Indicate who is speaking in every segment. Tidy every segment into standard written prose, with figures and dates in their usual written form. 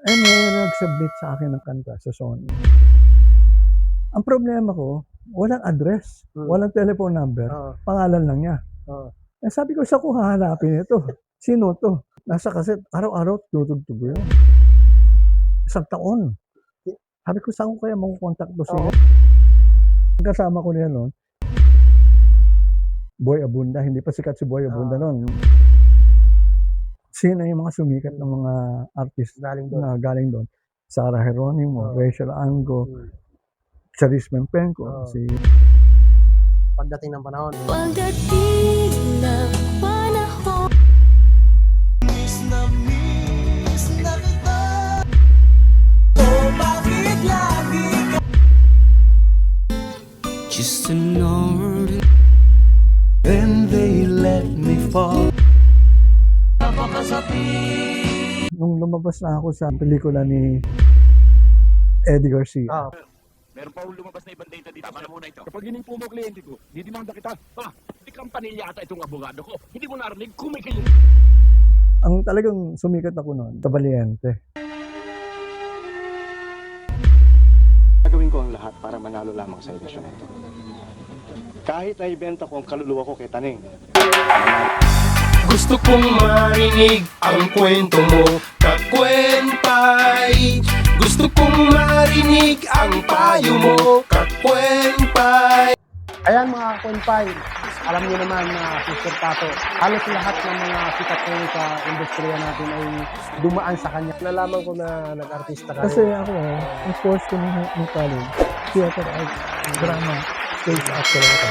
Speaker 1: May nag-submit sa akin ng kanta sa Sony. Ang problema ko, walang address, walang telephone number,
Speaker 2: Oo.
Speaker 1: pangalan lang niya.
Speaker 2: Oo.
Speaker 1: Sabi ko, saan ko hahanapin ito? Sino 'to? Nasa kaset, araw-araw tutugtog ko yun. Isang taon. Sabi ko, saan ko kaya makokontak 'to singer? Ang kasama ko niya no'n, Boy Abunda, hindi pa sikat si Boy Abunda no'n. Sino yung mga sumikat ng mga artist
Speaker 2: Galing doon.
Speaker 1: na galing do'n? Sarah Geronimo,
Speaker 2: Oo.
Speaker 1: Rachel Ango, Charis Mempenco,
Speaker 2: Oo.
Speaker 1: si
Speaker 2: Pagdating ng panahon.
Speaker 3: Pagdating ng panahon.
Speaker 4: Miss na kita. Oh, bakit lagi ka? Just an ordinary. Then they let me fall.
Speaker 1: nung lumabas na ako sa pelikula ni Eddie Garcia.
Speaker 2: Oo.
Speaker 5: Meron pa lumabas na ibang data dito. Tama na muna ito. Kapag hininpo mo kliyente ko, didimanda kita. Hindi kampanilya ata itong abogado ko. Hindi mo narinig, kumikilig.
Speaker 1: Ang talagang sumikat ako noon, sa Valiente.
Speaker 6: Gagawin ko ang lahat para manalo lamang sa eleksyon ito. Kahit na ibenta ko ang kaluluwa ko kay Taning.
Speaker 4: Gusto kong marinig ang kwento mo, Kakwentay. Gusto kong marinig ang payo mo, Kakwentay.
Speaker 2: Ayan mga Kakwentay, alam niyo naman na Sister Tato, halos lahat ng mga sikat ngayon sa industriya natin ay dumaan sa kanya. Nalaman ko na nag-artista ka.
Speaker 1: Kasi ako, ang course ko ng college, theater arts, drama, stage actor ako.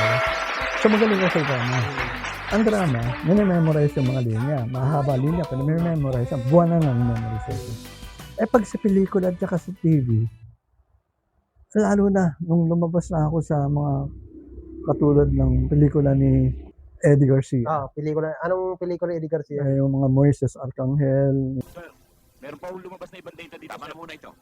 Speaker 1: So magaling ako sa drama. Ang drama, minimemorize yung mga linya. Mahaba linya, pero minimemorize. Buwan na memorization. Pag sa pelikula at saka sa TV, lalo na, nung lumabas na ako sa mga katulad ng pelikula ni Eddie Garcia.
Speaker 2: Pelikula. Anong pelikula ni Eddie Garcia?
Speaker 1: Yung mga Moises Arcangel.
Speaker 5: Sir, meron pa lumabas na ibang data dito. Tama na muna ito.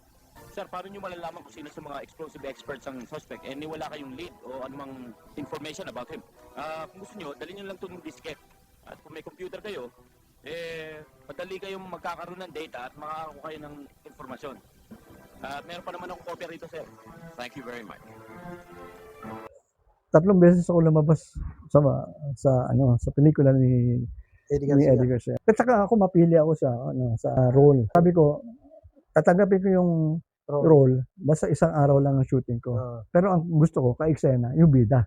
Speaker 5: Sir, paano nyo malalaman kung sino sa mga explosive experts ang suspect? Wala kayong lead o anumang information about him. Kung gusto nyo, dali nyo lang itong disket. At kung may computer kayo, madali kayong magkakaroon ng data at makakakuha kayo ng informasyon. At meron pa naman akong copy rito, sir. Thank you very much.
Speaker 1: 3 beses ako lumabas sa pelikula ni Eddie Garcia. At saka ako mapili ako sa role. Sabi ko, tatanggapin ko yung role basta isang araw lang ang shooting ko. Pero ang gusto ko, ka-eksena, yung bida.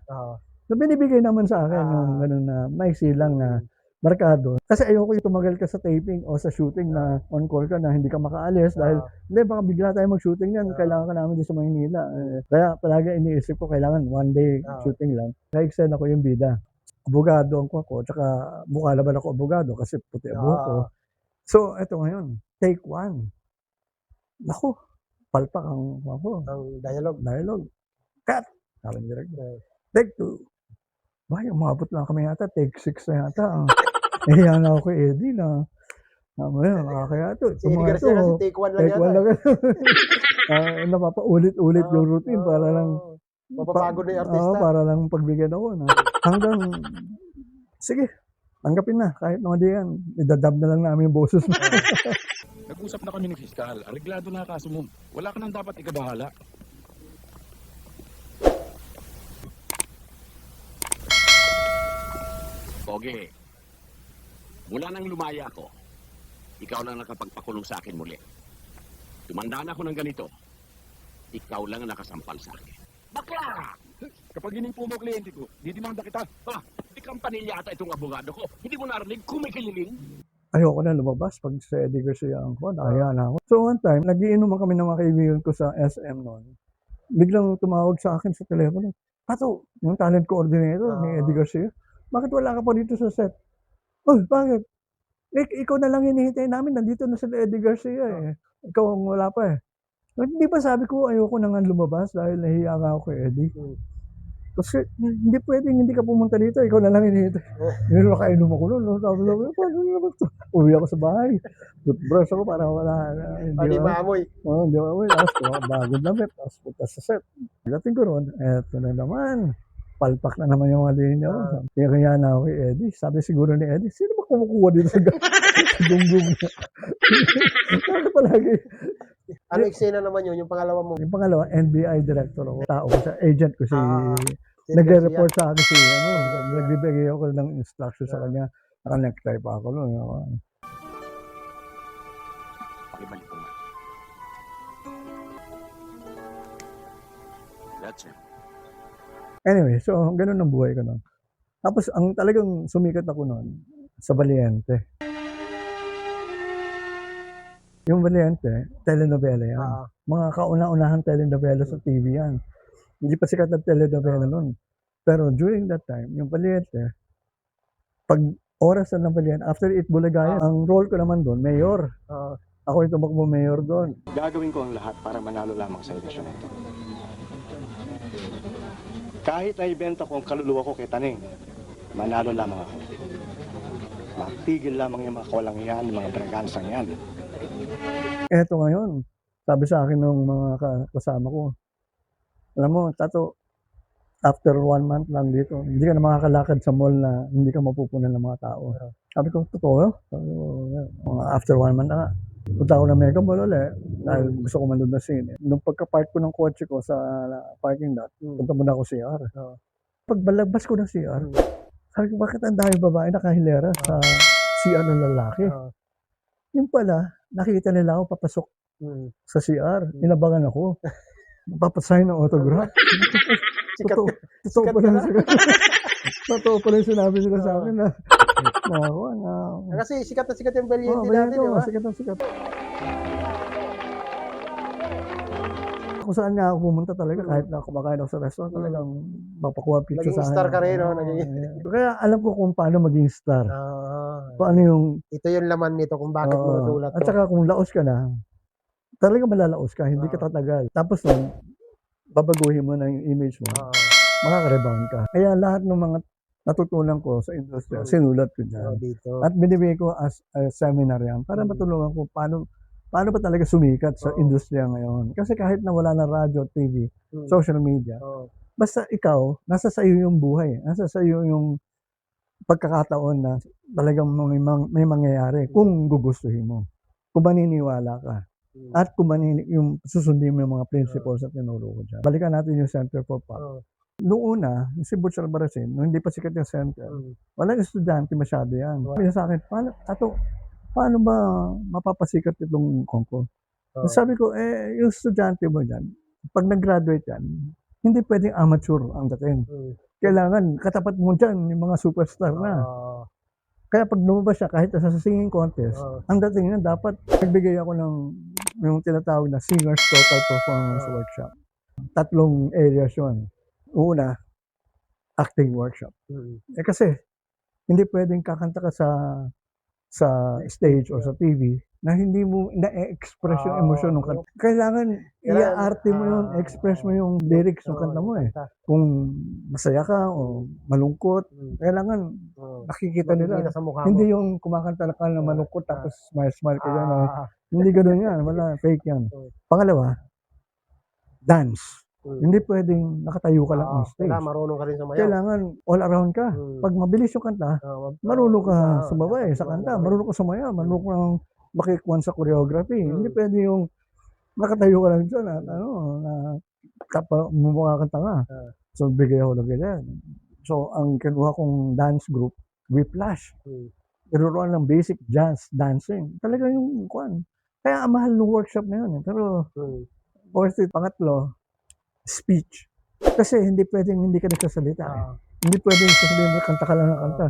Speaker 1: So binibigay naman sa akin yung ganun na maiksi lang na markado. Kasi ayoko yung tumagal ka sa taping o sa shooting na on call ka na hindi ka makaalis dahil hindi, baka bigla tayo mag-shooting yan, kailangan ka namin din sa Maynila. Kaya palagi iniisip ko, kailangan one day shooting lang. Ka-eksena ko yung bida. Abogado ang ako, tsaka mukha naman ako abogado kasi puti ang buhok ko. So eto ngayon, take 1. Naku, palpak ang dialogue. Cut! Sabi ni director. Take 2. Umabot lang kami yata, take 6 na yata. Nahiya na ako kay Eddie na mamaya, nakakaya ito.
Speaker 2: Si Eddie Garcia kasi take 1 lang yata.
Speaker 1: Napapaulit-ulit yung routine para lang
Speaker 2: mapapagod na yung artista.
Speaker 1: Para lang pagbigyan ako. Hanggang, sige, tanggapin na. Kahit naman di yan, idadab na lang namin yung boses mo.
Speaker 5: Nag-usap na kami ng fiskal. Areglado na kaso mo. Wala ka nang dapat ikabahala. Pogi, mula nang lumaya ko, ikaw lang nakapagpakulong sa akin muli. Tumanda na ako ng ganito, ikaw lang nakasampal sa akin. Bakla! Kapag hininpo mo kliyente ko, didimanda kita. Hindi kampanilya ata itong abogado ko. Hindi mo narinig, kumikiling.
Speaker 1: Ayoko na lumabas pag sa Eddie Garcia ako, nakaya na ako. So one time, nagiinuman kami ng mga kaibigan ko sa SM noon. Biglang tumawag sa akin sa telepono, Pato, yung talent coordinator ni Eddie Garcia, bakit wala ka pa dito sa set? Oh, bakit? Ikaw na lang hinihintay namin, nandito na sila Eddie Garcia eh. Ikaw ang wala pa eh. Hindi ba sabi ko ayoko na nga lumabas dahil nahiya nga ako kay Eddie? Kasi hindi pwedeng hindi ka pumunta dito, ikaw na lang hinihintay. Hindi nakainom ako noon. Sabi ko, paano naman ito? Uwi ako sa bahay. Toothbrush ako para wala.
Speaker 2: Hindi maamoy.
Speaker 1: Hindi maamoy. Tapos bagong damit. Tapos punta sa set. Pagdating ko ron, eto na naman. palpak na naman yung mga linya. Kaya na ako kay Eddie. Sabi siguro ni Eddie, sino ba kumukuha dito sa gunggong niya? Bakit palagi?
Speaker 2: Ano eksena naman yun, yung pangalawa mo?
Speaker 1: Yung pangalawa, NBI director ako. Tao ko sa agent ko si...
Speaker 2: Si
Speaker 1: nagre-report sa akin si nagbibigay ako ng instruction sa kanya. Naka-necktie pa ako noon.
Speaker 5: Pakibalik ko nga. That's it.
Speaker 1: Anyway, so ganun ang buhay ko noon. Tapos ang talagang sumikat ako noon sa Valiente. Yung Valiente, telenovela yan. Mga kauna-unahang telenovela sa TV yan. Hindi pa sikat na telenovela noon. Pero during that time, yung Valiente, pag oras na ng Valiente, after It Bulagaya, ang role ko naman doon, mayor. Ako yung tumakbo mayor doon.
Speaker 6: Gagawin ko ang lahat para manalo lamang sa eleksyon ito. Kahit na ibenta ko ang kaluluwa ko kay Taning, manalo lamang ako. Matigil lamang yung mga kawalang yan, mga bragansang yan.
Speaker 1: Eto ngayon, sabi sa akin ng mga kasama ko, alam mo, Tato, after 1 month lang dito, hindi ka na makakalakad sa mall na hindi ka mapupunan ng mga tao. Sabi ko, totoo? After 1 month na nga. Punta ako ng Mega Mall ulit dahil gusto ko manood na sine. Nung pagka-park ko ng kotse ko sa parking lot, punta muna ako CR. Pagbalabas ko ng CR, sabi ko, bakit ang dami babae nakahilera sa CR ng lalaki? Yung pala, nakita nila ako papasok sa CR. Inabangan ako. Papasahin ng autograph. Totoo pala yung sinabi nila sa akin na
Speaker 2: Kasi sikat na sikat yung Valiente dati, di ba?
Speaker 1: sikat na sikat. Kung saan nga ako pumunta talaga, kahit na kumakain ako sa restaurant, talagang mapakuha picture
Speaker 2: Naging
Speaker 1: sa akin.
Speaker 2: star ka rin, no?
Speaker 1: Kaya alam ko kung paano maging star. Kung ano yung...
Speaker 2: Ito yung laman nito kung bakit mo natulat
Speaker 1: At saka kung laos ka na, talaga malalaos ka, hindi ka tatagal. Tapos nun, babaguhin mo na yung image mo, makaka-rebound ka. Kaya lahat ng mga natutunan ko sa industriya, sinulat ko dyan.
Speaker 2: dito.
Speaker 1: At binibigay ko as a seminar yan para matulungan ko paano ba talaga sumikat sa industriya ngayon. Kasi kahit na wala na radyo, TV, social media, basta ikaw, nasa sa iyo yung buhay. Nasa sa iyo yung pagkakataon na talagang may mangyayari kung gugustuhin mo. Kung maniniwala ka. At kung yung susundin mo yung mga principles at tinuro ko dyan. Balikan natin yung Center for Pop. Noong una, si Butch Albarracin, nung hindi pa sikat yung center, walang estudyante masyado yan. Kaya sa akin, paano ba mapapasikat itong Kongko? Sabi ko, yung estudyante mo dyan, pag nag-graduate yan, hindi pwedeng amateur ang dating. Kailangan, katapat mo dyan, yung mga superstar na. Kaya pag lumabas siya, kahit sa singing contest, ang dating na dapat, nagbigay ako ng yung tinatawag na Singers Total Performance Workshop. 3 areas yun. Una, acting workshop. Kasi, hindi pwedeng kakanta ka sa stage o sa TV na hindi mo na-express yung emosyon ng kanta. Kailangan i-arte mo yun, express mo yung lyrics ng kanta mo eh. Kung masaya ka o malungkot, kailangan nakikita nila. Hindi yung kumakanta ka na malungkot tapos smile ka yan. Hindi gano'n yan. Wala, fake yan. Pangalawa, dance. Hindi pwedeng nakatayo ka lang on stage.
Speaker 2: Marunong ka rin sumayaw.
Speaker 1: Kailangan all around ka. Pag mabilis yung kanta, marunong ka sumabay sa kanta, marunong ka sumayaw, marunong kang makikwan sa choreography. Hindi pwede yung nakatayo ka lang dyan at mumukha kanta nga. So, bigay ako ng ganyan. So, ang kinuha kong dance group, Whiplash. Tinuruan ng basic jazz dancing. Talaga yung kwan. Kaya ang mahal ng workshop na yun. Pero, pangatlo, speech. Kasi hindi pwedeng hindi ka nagsasalita. Hindi pwedeng sasabihin mo, kanta ka lang ng kanta.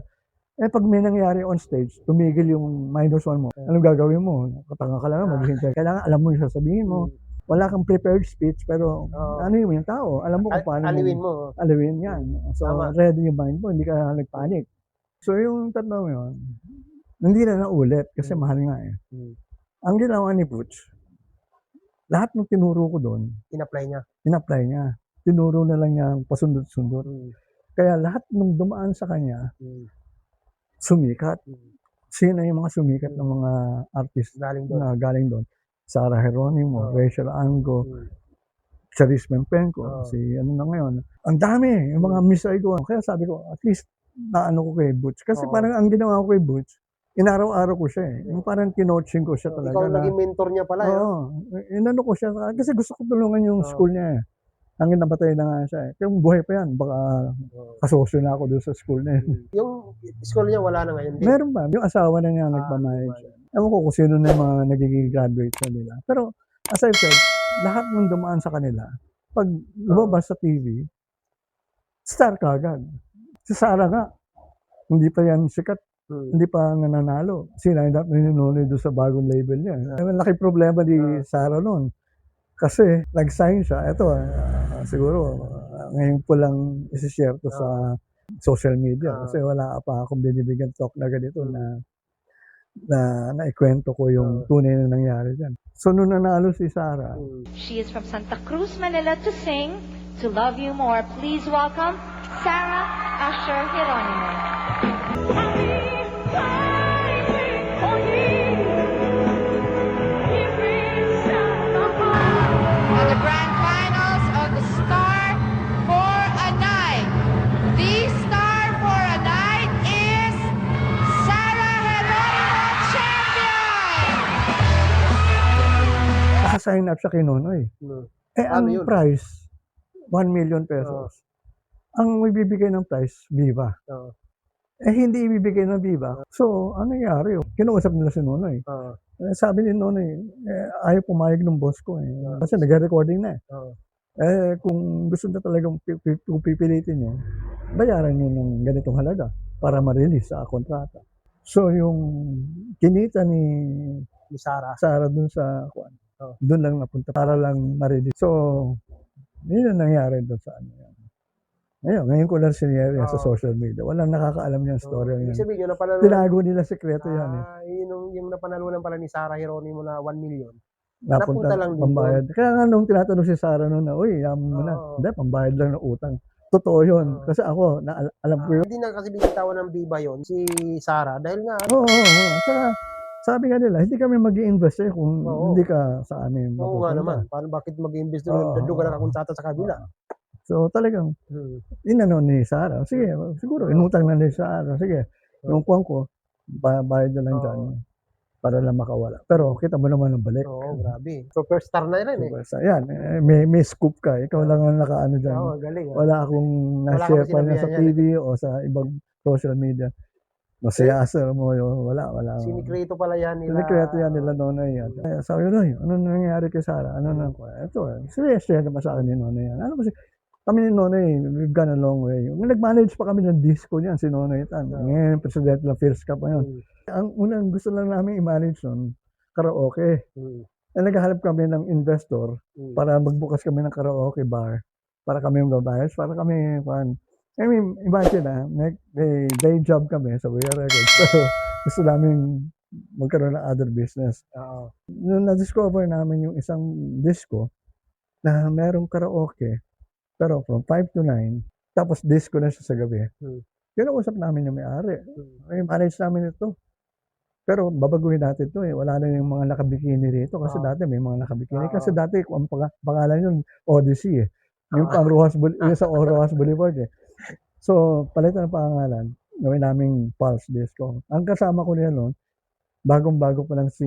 Speaker 1: Pag may nangyari on stage, tumigil yung -1 mo. Anong gagawin mo? Katanga ka lang, maghihintay. Kailangan alam mo yung sasabihin mo. Wala kang prepared speech, pero ano yung tao? Alam mo kung paano
Speaker 2: mo.
Speaker 1: Aliwin yan. So, ready yung mind mo, hindi ka nagpanik. So, yung tatlo yun, hindi na naulit kasi mahal nga eh. Ang ginawa ni Butch, lahat ng tinuro ko doon, in-apply niya. Tinuro na lang niya pasundot-sundot. Kaya lahat ng dumaan sa kanya, sumikat. Sino yung mga sumikat ng mga artist na galing doon? Sarah Geronimo, Rachel Ango, Charis Mempenko,
Speaker 2: Oo.
Speaker 1: si ano na ngayon. Ang dami, yung mga misay ko. Kaya sabi ko, at least naano ko kay Butch. Kasi
Speaker 2: Oo.
Speaker 1: parang ang ginawa ko kay Butch, inaraw-araw ko siya eh. Yung parang kinoaching ko siya talaga.
Speaker 2: Ikaw ang naging mentor niya pala, eh, no?
Speaker 1: Oo, inano ko siya. Kasi gusto ko tulungan yung
Speaker 2: Oo.
Speaker 1: school niya eh. Hanggang napatay na nga siya eh. Kung buhay pa yan, baka
Speaker 2: Oo.
Speaker 1: kasosyo na ako doon sa school na yun.
Speaker 2: Yung school niya wala na ngayon din.
Speaker 1: Meron ba? Yung asawa na niya nagpamayad siya. Ewan ko kung sino na yung mga nagiging graduate sa nila. Pero as I've said, lahat ng dumaan sa kanila, pag lumabas sa TV, star ka agad. Si Sarah nga, hindi pa yan sikat, hindi pa nananalo. Sinay up na ninunoy doon sa bagong label niya. Ang laki problema ni Sarah noon. Kasi nag-sign siya. Ito, siguro, ngayon po lang isi-share to sa social media. Kasi wala pa akong binibigyan talk na ganito na naikwento ko yung tunay na nangyari dyan. So, nung nanalo si Sarah,
Speaker 7: She is from Santa Cruz, Manila to sing To Love You More. Please welcome Sarah Asher Geronimo.
Speaker 8: And the grand finals of the Star for a Night. The Star for a Night is Sarah Geronimo champion!
Speaker 1: nakasign up siya kay Nonoy. Eh, ang
Speaker 2: Ano yun?
Speaker 1: price, 1 million pesos. Ang ibibigay ng price, Viva.
Speaker 2: Oo.
Speaker 1: Eh, hindi ibibigay ng Viva. So, ano nangyari? Kinuusap nila si Nonoy.
Speaker 2: Oo.
Speaker 1: Sabi ni Nonoy, ayaw pumayag ng boss ko eh. Kasi nag-recording na eh.
Speaker 2: Oo.
Speaker 1: Eh, kung gusto na talagang pipilitin niyo, bayaran niyo ng ganitong halaga para ma-release sa kontrata. So, yung kinita ni
Speaker 2: Ni Sarah.
Speaker 1: Sarah dun sa kwan,
Speaker 2: Oh.
Speaker 1: dun lang napunta para lang ma-release. So, yun ang nangyari dun sa ano yan. Ngayon ko lang siniyari yan sa social media. Walang nakakaalam yung story
Speaker 2: Ibig
Speaker 1: yan.
Speaker 2: sabihin yun, napanalunan.
Speaker 1: Tinago nila sekreto yan eh.
Speaker 2: Yung napanalunan pala ni Sarah Geronimo na 1 million.
Speaker 1: Napunta
Speaker 2: napunta lang din
Speaker 1: pambayad. Kaya nga nung tinatanong si Sarah noon na, uy, yaman mo na.
Speaker 2: Oo.
Speaker 1: Hindi, pambayad lang ng utang. Totoo yun.
Speaker 2: Oo.
Speaker 1: Kasi ako, alam ko yun.
Speaker 2: Hindi na kasi binitawan ng Viva yon si Sarah dahil nga
Speaker 1: Oo, oo, oo. Saka, sabi nga nila, hindi kami mag-i-invest eh kung
Speaker 2: Oo.
Speaker 1: hindi ka sa amin
Speaker 2: oo nga
Speaker 1: mapupunta.
Speaker 2: naman. Paano bakit mag-invest
Speaker 1: Oo.
Speaker 2: doon ka nakakontrata sa kabila?
Speaker 1: So talagang, inano ni Sarah, sige, siguro, inutang na ni Sarah, sige, yung kuwang ko, bayad na lang
Speaker 2: Oo.
Speaker 1: dyan para lang makawala. Pero kita mo naman ang balik.
Speaker 2: Oo, grabe. Superstar na rin eh.
Speaker 1: So, yan, may scoop ka. Ikaw lang ang nakaano dyan.
Speaker 2: Oo, galing.
Speaker 1: Wala akong na-share pa niya sa
Speaker 2: sinabihan
Speaker 1: TV o sa ibang social media. Masaya mo yun. Wala.
Speaker 2: Sinikreto pala yan nila.
Speaker 1: Sinikreto yan nila Nonoy yan. Sabi ko, Noy, ano nangyayari kay Sarah? Ano na? Ito, share naman sa akin ni Nonoy yan. Ano kasi, kami ni Nonoy, we've gone a long way. Nag-manage pa kami ng disco niyan, si Nonoy Tan. Ngayon, presidente ng First Cup ngayon. Ang unang gusto lang namin i-manage nun, karaoke. Naghahanap kami ng investor para magbukas kami ng karaoke bar para kami magbabayad, para kami, I mean, imagine may day job kami sa Weir Records. So, gusto namin magkaroon ng other business.
Speaker 2: Oo.
Speaker 1: Nung na-discover namin yung isang disco na merong karaoke, pero from 5 to 9, tapos disco na siya sa gabi. Kinausap namin yung may-ari. Manage namin ito. Pero babaguhin natin ito eh. Wala na yung mga nakabikini rito kasi dati may mga nakabikini. Kasi dati ang pangalan yun, Odyssey eh. Yung pang Rojas, yung sa Rojas Boulevard eh. So, palitan ng pangalan, gawin naming Pulse Disco. Ang kasama ko niya noon, bagong-bago pa lang si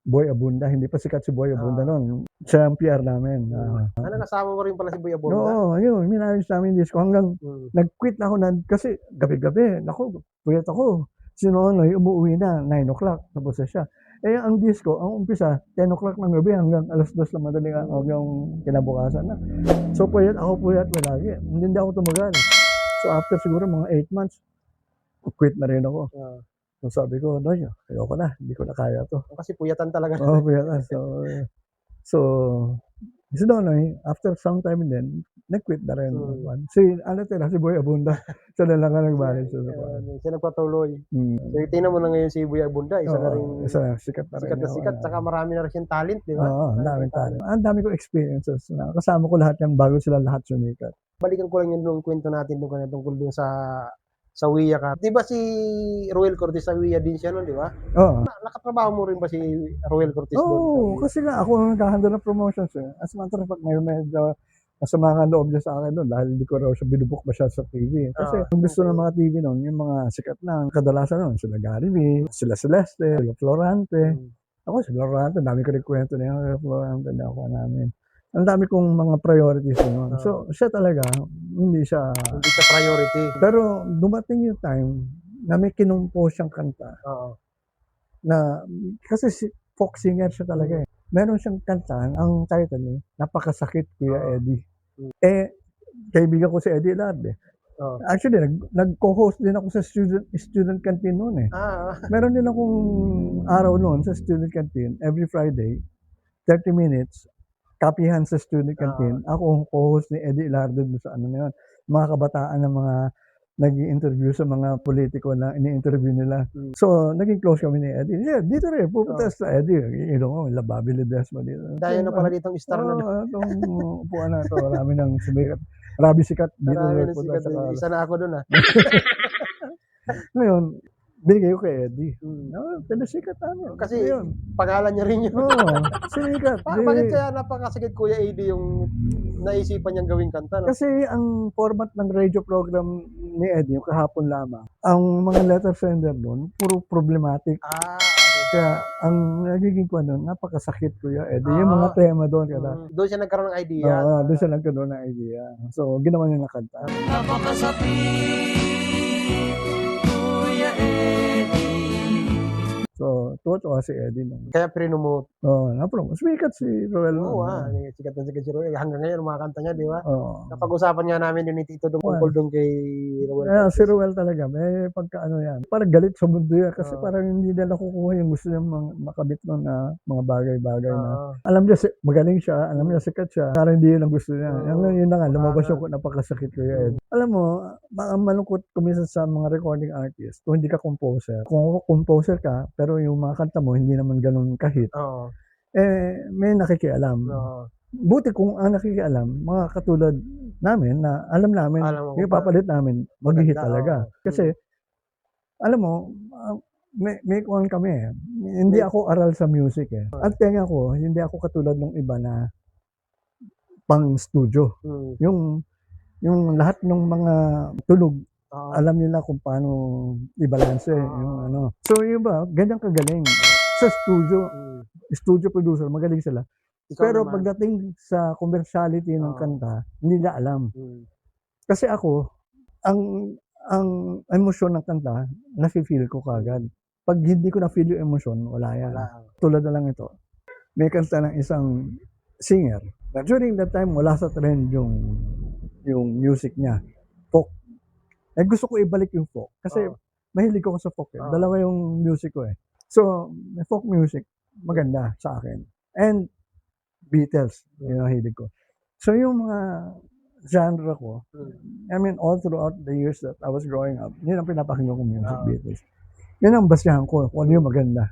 Speaker 1: Boy Abunda. Hindi pa sikat si Boy Abunda noon. Siya ang PR namin.
Speaker 2: Ano, kasama mo rin pala si Boy Abunda?
Speaker 1: Oo, yun. Minayos namin yung disco hanggang nag-quit na ako kasi gabi-gabi. Naku, puyat ako. Si Nonoy, umuwi na, 9 o'clock. Tapos na siya. Eh, ang disco, ang umpisa, 10 o'clock ng gabi hanggang alas 2 na madaling araw yung kinabukasan na. So, puyat lagi. Hindi ako tumagal. So, after siguro mga 8 months, quit na rin ako. So, sabi ko, Noy, ayoko na. Hindi ko na kaya to.
Speaker 2: Kasi puyatan talaga.
Speaker 1: Oo, puyatan. So, si Nonoy, after some time din, nag-quit na rin. Si Boy Abunda. Siya na lang ang nag-manage.
Speaker 2: Siya nagpatuloy. So, tingnan mo na ngayon si Boy Abunda. Isa na rin.
Speaker 1: Sikat na rin.
Speaker 2: Sikat na sikat. Saka marami na rin siyang talent, di ba?
Speaker 1: Oo, ang daming talent. Ang dami ko experiences. Kasama ko lahat yan bago sila lahat sumikat.
Speaker 2: Balikan ko lang yung kwento natin doon kanina tungkol doon sa Sa WIA ka. Di ba si Roel Cortez sa WIA din siya nun, di ba?
Speaker 1: Oo.
Speaker 2: Nakatrabaho mo rin ba si Roel Cortez doon?
Speaker 1: Oo, kasi nga ako ang naghahandle ng promotions eh. As a matter of fact, may medyo masama nga loob niya sa akin doon dahil hindi ko raw siya binubuk siya sa TV. Kasi ang gusto ng mga TV noon, yung mga sikat na kadalasan noon, sila Gary V, sila Celeste, sila Florante. Ako si Florante, dami ko rin kwento na yung Florante na ako namin. Ang dami kong mga priorities noon. So, siya talaga, hindi siya
Speaker 2: priority.
Speaker 1: Pero dumating yung time na may kinumpos siyang kanta
Speaker 2: Oo.
Speaker 1: na kasi folk singer siya talaga eh. Meron siyang kanta, ang title niya, Napakasakit Kuya Eddie. Eh, kaibigan ko si Eddie Lard eh.
Speaker 2: Oo.
Speaker 1: Actually, nag-co-host din ako sa student canteen noon eh. Meron din akong araw noon sa student canteen, every Friday, 30 minutes, kapihan sa student canteen. Ako ang co-host ni Eddie Lardo sa ano na yun. Mga kabataan ng mga nag-i-interview sa mga politiko na ini-interview nila. So, naging close kami ni Eddie. Yeah, dito rin, pupunta sa Eddie. Ilong ko, Lababi Ledesma dito.
Speaker 2: Dahil na pala ditong star na.
Speaker 1: Itong upuan na ito, marami ng sumikat. Marami sikat. Dito
Speaker 2: Marami
Speaker 1: rin
Speaker 2: na
Speaker 1: punta
Speaker 2: sikat.
Speaker 1: sa
Speaker 2: Isa na ako doon ah.
Speaker 1: Ngayon, binigay ko kay Eddie. No, pinasikat ano.
Speaker 2: Kasi
Speaker 1: yun.
Speaker 2: pangalan niya rin yun.
Speaker 1: Oo, sumikat.
Speaker 2: Bakit kaya napakasigit Kuya Eddie yung naisipan niyang gawing kanta? No?
Speaker 1: Kasi ang format ng radio program ni Eddie, yung kahapon lamang, ang mga letter sender doon, puro problematic. Kaya ang nagiging ko nun, napakasakit Kuya Eddie. Yung mga tema doon.
Speaker 2: Doon siya nagkaroon ng idea.
Speaker 1: Oo, doon siya nagkaroon ng idea. So, ginawa niya na kanta. So, tuwa si Eddie.
Speaker 2: Kaya prinomote.
Speaker 1: Oo, napromote. Sumikat si Roel.
Speaker 2: Oo sikat na sikat si Roel. Hanggang ngayon, mga kanta niya, di ba?
Speaker 1: Oo.
Speaker 2: Napag-usapan nga namin yun ni Tito tungkol doon kay Roel.
Speaker 1: Si Roel talaga, may pagkaano yan. Parang galit sa mundo yan kasi parang hindi nila kukuha yung gusto niya makabit nun na mga bagay-bagay na. Alam niya, magaling siya, alam niya sikat siya, parang hindi yun ang gusto niya. Yun na nga, lumabas yung napakasakit ko yan. Alam mo, ang malungkot kuminsan sa mga recording artist, kung hindi ka composer. Kung composer ka, pero yung mga kanta mo, hindi naman ganun kahit. May nakikialam. Buti kung ang nakikialam, mga katulad namin na alam namin, yung papalit namin, mag-hit talaga. Kasi, alam mo, may kuhan kami eh. Hindi ako aral sa music eh. At tenga ko, hindi ako katulad ng iba na pang studio. Yung lahat ng mga tunog, alam nila kung paano i-balance yung ano. So yung ba, ganyan kagaling. Sa studio producer, magaling sila. Pero pagdating sa commerciality ng kanta, hindi nila alam. Kasi ako, ang emosyon ng kanta, nafe-feel ko kagad. Pag hindi ko na-feel yung emosyon, wala yan. Tulad na lang ito. May kanta ng isang singer. During that time, wala sa trend yung music niya. Folk. Gusto ko ibalik yung folk. Kasi mahilig ko sa folk. Dalawa yung music ko eh. So, folk music, maganda sa akin. And Beatles, yung nahilig ko. So, yung mga genre ko, I mean, all throughout the years that I was growing up, yun ang pinapakinggan ko music, Beatles. Yun ang basahan ko, kung ano yung maganda.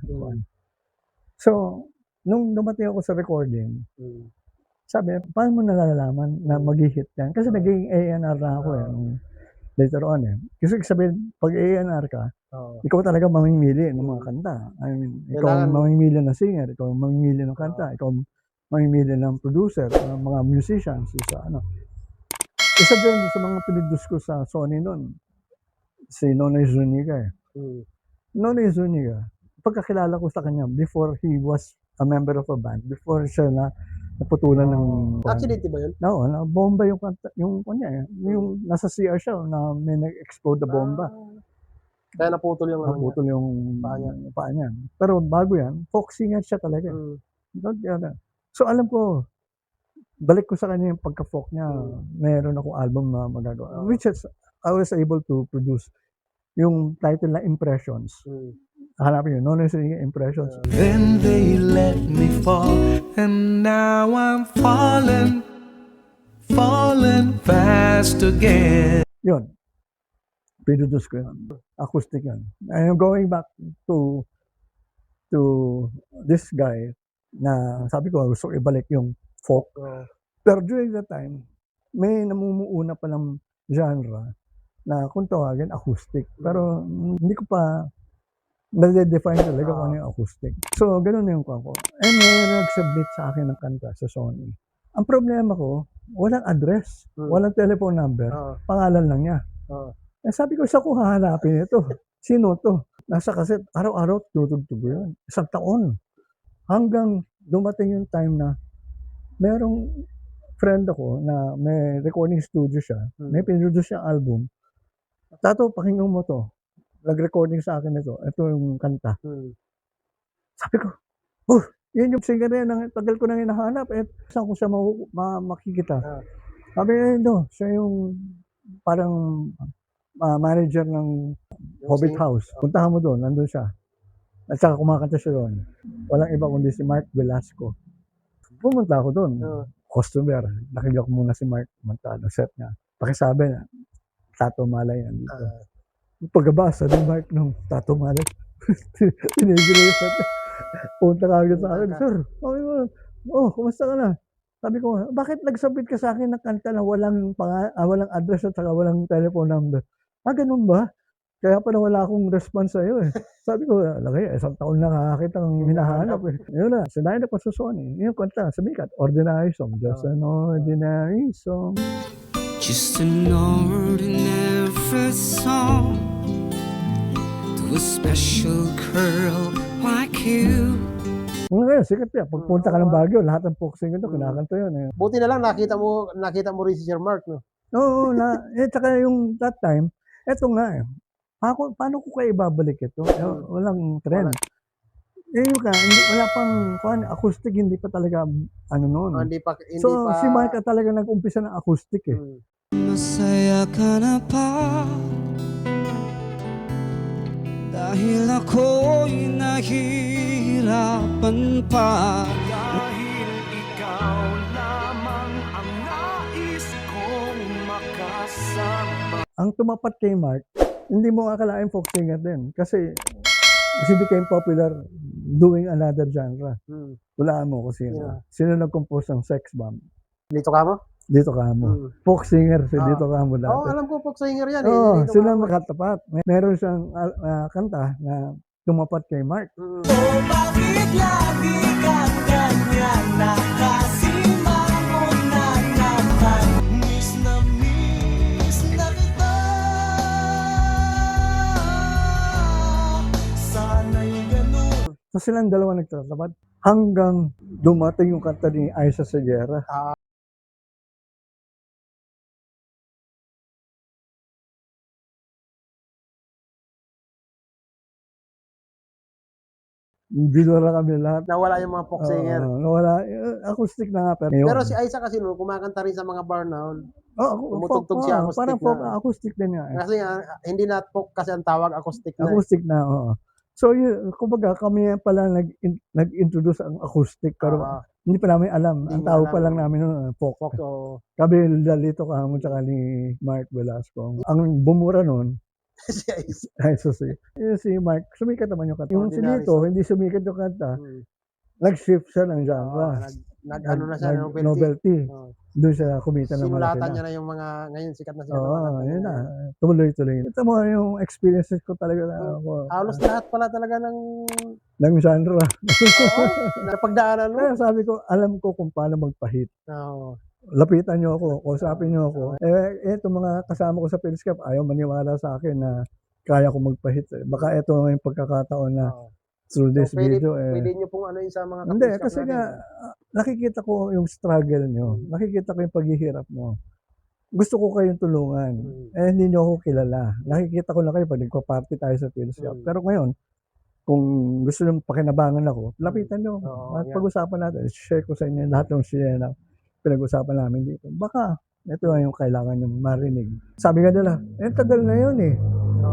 Speaker 1: So, nung dumating ako sa recording, sabi, paano mo nalalaman na mag-hit yan? Kasi naging A&R na ako later on eh. Kasi sabihin, pag A&R ka, ikaw talaga mamimili ng mga kanta. I mean, ikaw ang mamimili ng singer, ikaw ang mamimili ng kanta, ikaw ang mamimili ng producer, ng mga musicians, isa din sa mga pinidus ko sa Sony noon, si Nonoy Zuniga eh. Nonoy Zuniga, pagkakilala ko sa kanya, before he was a member of a band, before siya naputulan ng...
Speaker 2: Accidente ba yun?
Speaker 1: Oo, bomba yung kanta, yung nasa CR siya, na may nag-explode na bomba.
Speaker 2: Kaya naputol yung
Speaker 1: naputol yung paa niya. Pero bago yan, folk singer siya talaga. So alam ko, balik ko sa kanya yung pagka-folk niya, meron akong album na magagawa. Which is, I was able to produce yung title na Impressions. Hanapin yun, Nonoy Zuniga Impressions.
Speaker 4: Then they let me fall, and now I'm falling fast again.
Speaker 1: Yun. Produce ko yun. Acoustic yun. I'm going back to this guy na sabi ko, gusto ko ibalik yung folk. Pero during that time, may namumuuna palang genre na kung tawagin acoustic. Pero hindi ko pa nade-define talaga kung ano yung acoustic. So, ganun yung kuha ko. Eh, may nag-submit sa akin ng kanta sa Sony. Ang problema ko, walang address, walang telephone number, pangalan lang niya. Eh, sabi ko, sa ko hahanapin ito? Sino to? Nasa kaset, araw-araw tutugtog yun. Isang taon. Hanggang dumating yung time na merong friend ako na may recording studio siya, may pinroduce siyang album. Tato, pakinggan mo to. Nag-recording sa akin ito. Ito yung kanta. Sabi ko, yun yung singer na yan. Tagal ko nang hinahanap. Eh, saan ko siya makikita? Sabi, no, siya yung parang manager ng Hobbit House. Puntahan mo doon, nandun siya. At saka kumakanta siya doon. Walang iba kundi si Mark Velasco. Pumunta ako doon. Customer. Nakigyan ko muna si Mark Montano. Set niya. Pakisabi na, Tato Malay yan dito. Pagkabasa ni Mark nung Tato Malay. Tinigil yung set. Punta ka agad sa akin, Sir, kumusta ka na? Sabi ko, bakit nagsabit ka sa akin ng kanta na walang address at saka walang telephone number? Ganun ba? Kaya pa na wala akong response sa'yo eh. Sabi ko, laki, isang taon na nakakita ang hinahanap eh. Yun na, sinayin na pa sa Sony. Yung kanta, sumikat, Ordinary Song. Just an ordinary song.
Speaker 4: Just an ordinary song to a special girl like you.
Speaker 1: Ngayon, sikat yan. Pagpunta ka ng Baguio, lahat ng folk singer doon, kinakanta yun eh.
Speaker 2: Buti na lang nakita mo rin si Sir Mark, no?
Speaker 1: Oo, tsaka yung that time, eto nga eh. Paano ko kayo ibabalik ito? Walang trend. Wala pang acoustic, hindi pa talaga noon. So, si Mark talaga nag-umpisa ng acoustic eh.
Speaker 4: Masaya ka na pa dahil ako'y nahihirapan pa. Dahil ikaw lamang ang nais kong makasama.
Speaker 1: Ang tumapat kay Mark, hindi mo akalain folk singer din. Kasi he became popular doing another genre. Walaan mo kung sino. Sino nag-compose ng Sex Bomb?
Speaker 2: Dito ka mo?
Speaker 1: Dito ka mo. Folk singer, Dito ka mo dati.
Speaker 2: Alam ko, folk singer yan.
Speaker 1: Oo, sila makatapat. Meron siyang kanta na tumapat kay Mark.
Speaker 4: Bakit lagi kang ganyan nakasimangon na naman? Miss na kita. Sana'y ganun.
Speaker 1: So silang dalawa nagtatapat hanggang dumating yung kanta ni Aisa Seguera. Binura kami lahat.
Speaker 2: Nawala yung mga folk singer.
Speaker 1: Nawala. Acoustic na nga.
Speaker 2: Pero si Aisa kasi no, kumakanta rin sa mga bar noon. Tumutugtog siya acoustic
Speaker 1: parang
Speaker 2: na.
Speaker 1: folk acoustic din nga.
Speaker 2: Kasi hindi na folk kasi ang tawag, acoustic na.
Speaker 1: Acoustic na, oo. So, kumbaga, kami pala nag-introduce ang acoustic. Pero hindi pa namin alam. Ang tawag pa lang namin folk. Kami Lalito Camo tsaka ni Mark Velasco. Ang bumura nun,
Speaker 2: Si Aisa.
Speaker 1: si Mark, sumikat naman yung kanta. Yung si Lito, hindi sumikat yung kanta. Nag-shift siya ng genre.
Speaker 2: Nag-ano na siya,
Speaker 1: novelty. Doon siya kumita ng malaki
Speaker 2: Sinulatan
Speaker 1: na.
Speaker 2: niya na yung mga, ngayon sikat na siya.
Speaker 1: Yun na. Tuloy-tuloy. Ito mo yung experiences ko talaga na ako.
Speaker 2: Halos lahat pala talaga ng
Speaker 1: genre.
Speaker 2: napagdaanan mo.
Speaker 1: Kaya sabi ko, alam ko kung paano magpahit. Lapitan niyo ako, kausapin niyo ako. Ito mga kasama ko sa Philscap, ayaw maniwala sa akin na kaya ko magpahit. Baka ito yung pagkakataon na through this video.
Speaker 2: Pwede niyo pong ano yun sa mga
Speaker 1: Hindi, kasi nga, nakikita ko yung struggle niyo. Nakikita ko yung paghihirap mo. Gusto ko kayong tulungan. Hindi niyo ako kilala. Nakikita ko lang kayo pag nagpa-party tayo sa Philscap. Pero ngayon, kung gusto niyo pakinabangan ako, lapitan niyo. At pag-usapan natin, share ko sa inyo lahat ng share na pinag-usapan namin dito. Baka, ito yung kailangan yung marinig. Sabi nga nila, tagal na yun eh.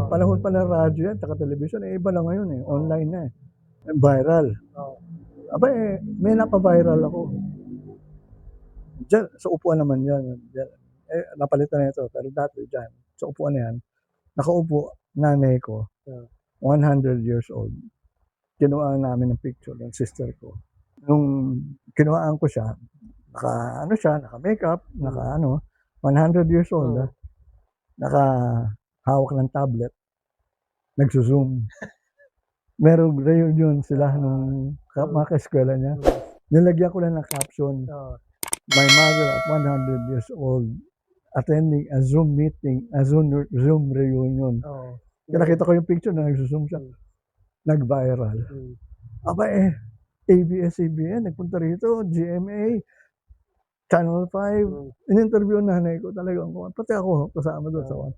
Speaker 1: Panahon pa ng radyo yan, taka television, iba na ngayon eh. Online na eh. Viral. May napa-viral ako. Diyan, sa upuan naman yan. Napalitan na ito, pero dati dyan, sa upuan na yan, nakaupo nanay ko, 100 years old. Kinuha namin ng picture ng sister ko. Nung kinuhaan ko siya, naka-makeup, 100 years old, hawak ng tablet, nagsuzoom. Merong reunion sila nung mga kaeskwela niya. Nilagyan ko lang ng caption,
Speaker 2: Oo.
Speaker 1: my mother at 100 years old attending a Zoom meeting, a Zoom reunion.
Speaker 2: Oo.
Speaker 1: Kaya nakita ko yung picture na nagsuzoom siya. Nag-viral.
Speaker 2: Mm.
Speaker 1: Aba ABS-CBN, nagpunta rito, GMA, Channel 5. In-interview ang nanay ko talagang, pati ako, kasama doon sa one.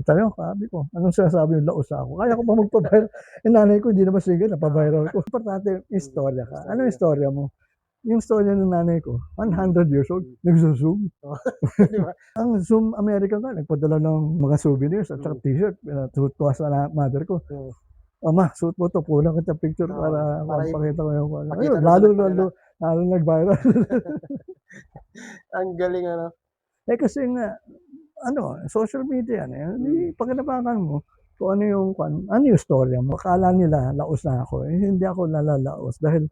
Speaker 1: Talagang sabi ko, anong sinasabi yung laos ako? Kaya ko pa magpa-viral. Yung nanay ko, hindi naman sige, napaviral ko. Importante, istorya ka. Ano yung istorya mo? Yung istorya ng nanay ko, 100 years old, nagsuzoom. Ang Zoom America nga, nagpadala ng mga souvenirs at saka t-shirt. Suot ko sa mother ko. Ama, suot mo to, pulang kita picture para pakita ko yung ano.
Speaker 2: pakita
Speaker 1: Ayun,
Speaker 2: na sa kanila.
Speaker 1: lalo nag-viral.
Speaker 2: Ang galing ano.
Speaker 1: Kasi nga, social media yan. Hindi pagkanapakan mo kung ano yung storya mo. Akala nila, laos na ako. Hindi ako nalalaos dahil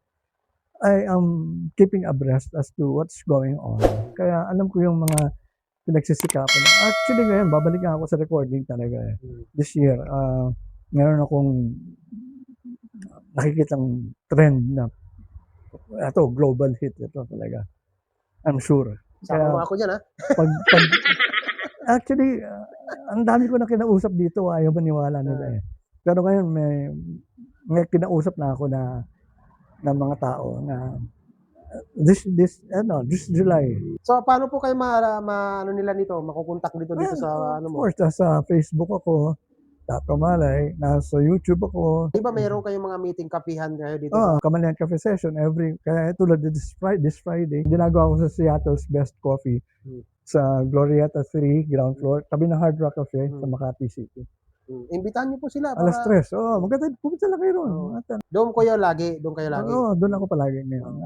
Speaker 1: I am keeping abreast as to what's going on. Kaya alam ko yung mga pinagsisikapan. Actually ngayon, babalik nga ako sa recording talaga. This year, meron akong nakikitang trend na ito, global hit ito talaga. I'm sure.
Speaker 2: Sama mo ako dyan ha.
Speaker 1: Actually, ang dami ko na kinausap dito, ayaw maniwala nila eh. Pero ngayon may kinausap na ako na mga tao na this July.
Speaker 2: So paano po kayo ano nila nito, makukontak dito sa ano
Speaker 1: Of
Speaker 2: mo?
Speaker 1: course, nasa Facebook ako, Tato Malay, nasa YouTube ako.
Speaker 2: Di ba mayroon kayong mga meeting kapihan kayo dito?
Speaker 1: Kamalian Cafe Session kaya tulad this Friday, ginagawa ko sa Seattle's Best Coffee sa Glorieta 3, ground floor, tabi ng Hard Rock Cafe sa Makati City.
Speaker 2: Imbitahan niyo po sila
Speaker 1: Alas
Speaker 2: para
Speaker 1: 3. Maganda, pumunta lang kayo ron.
Speaker 2: doon kayo lagi.
Speaker 1: Doon ako palagi ngayon.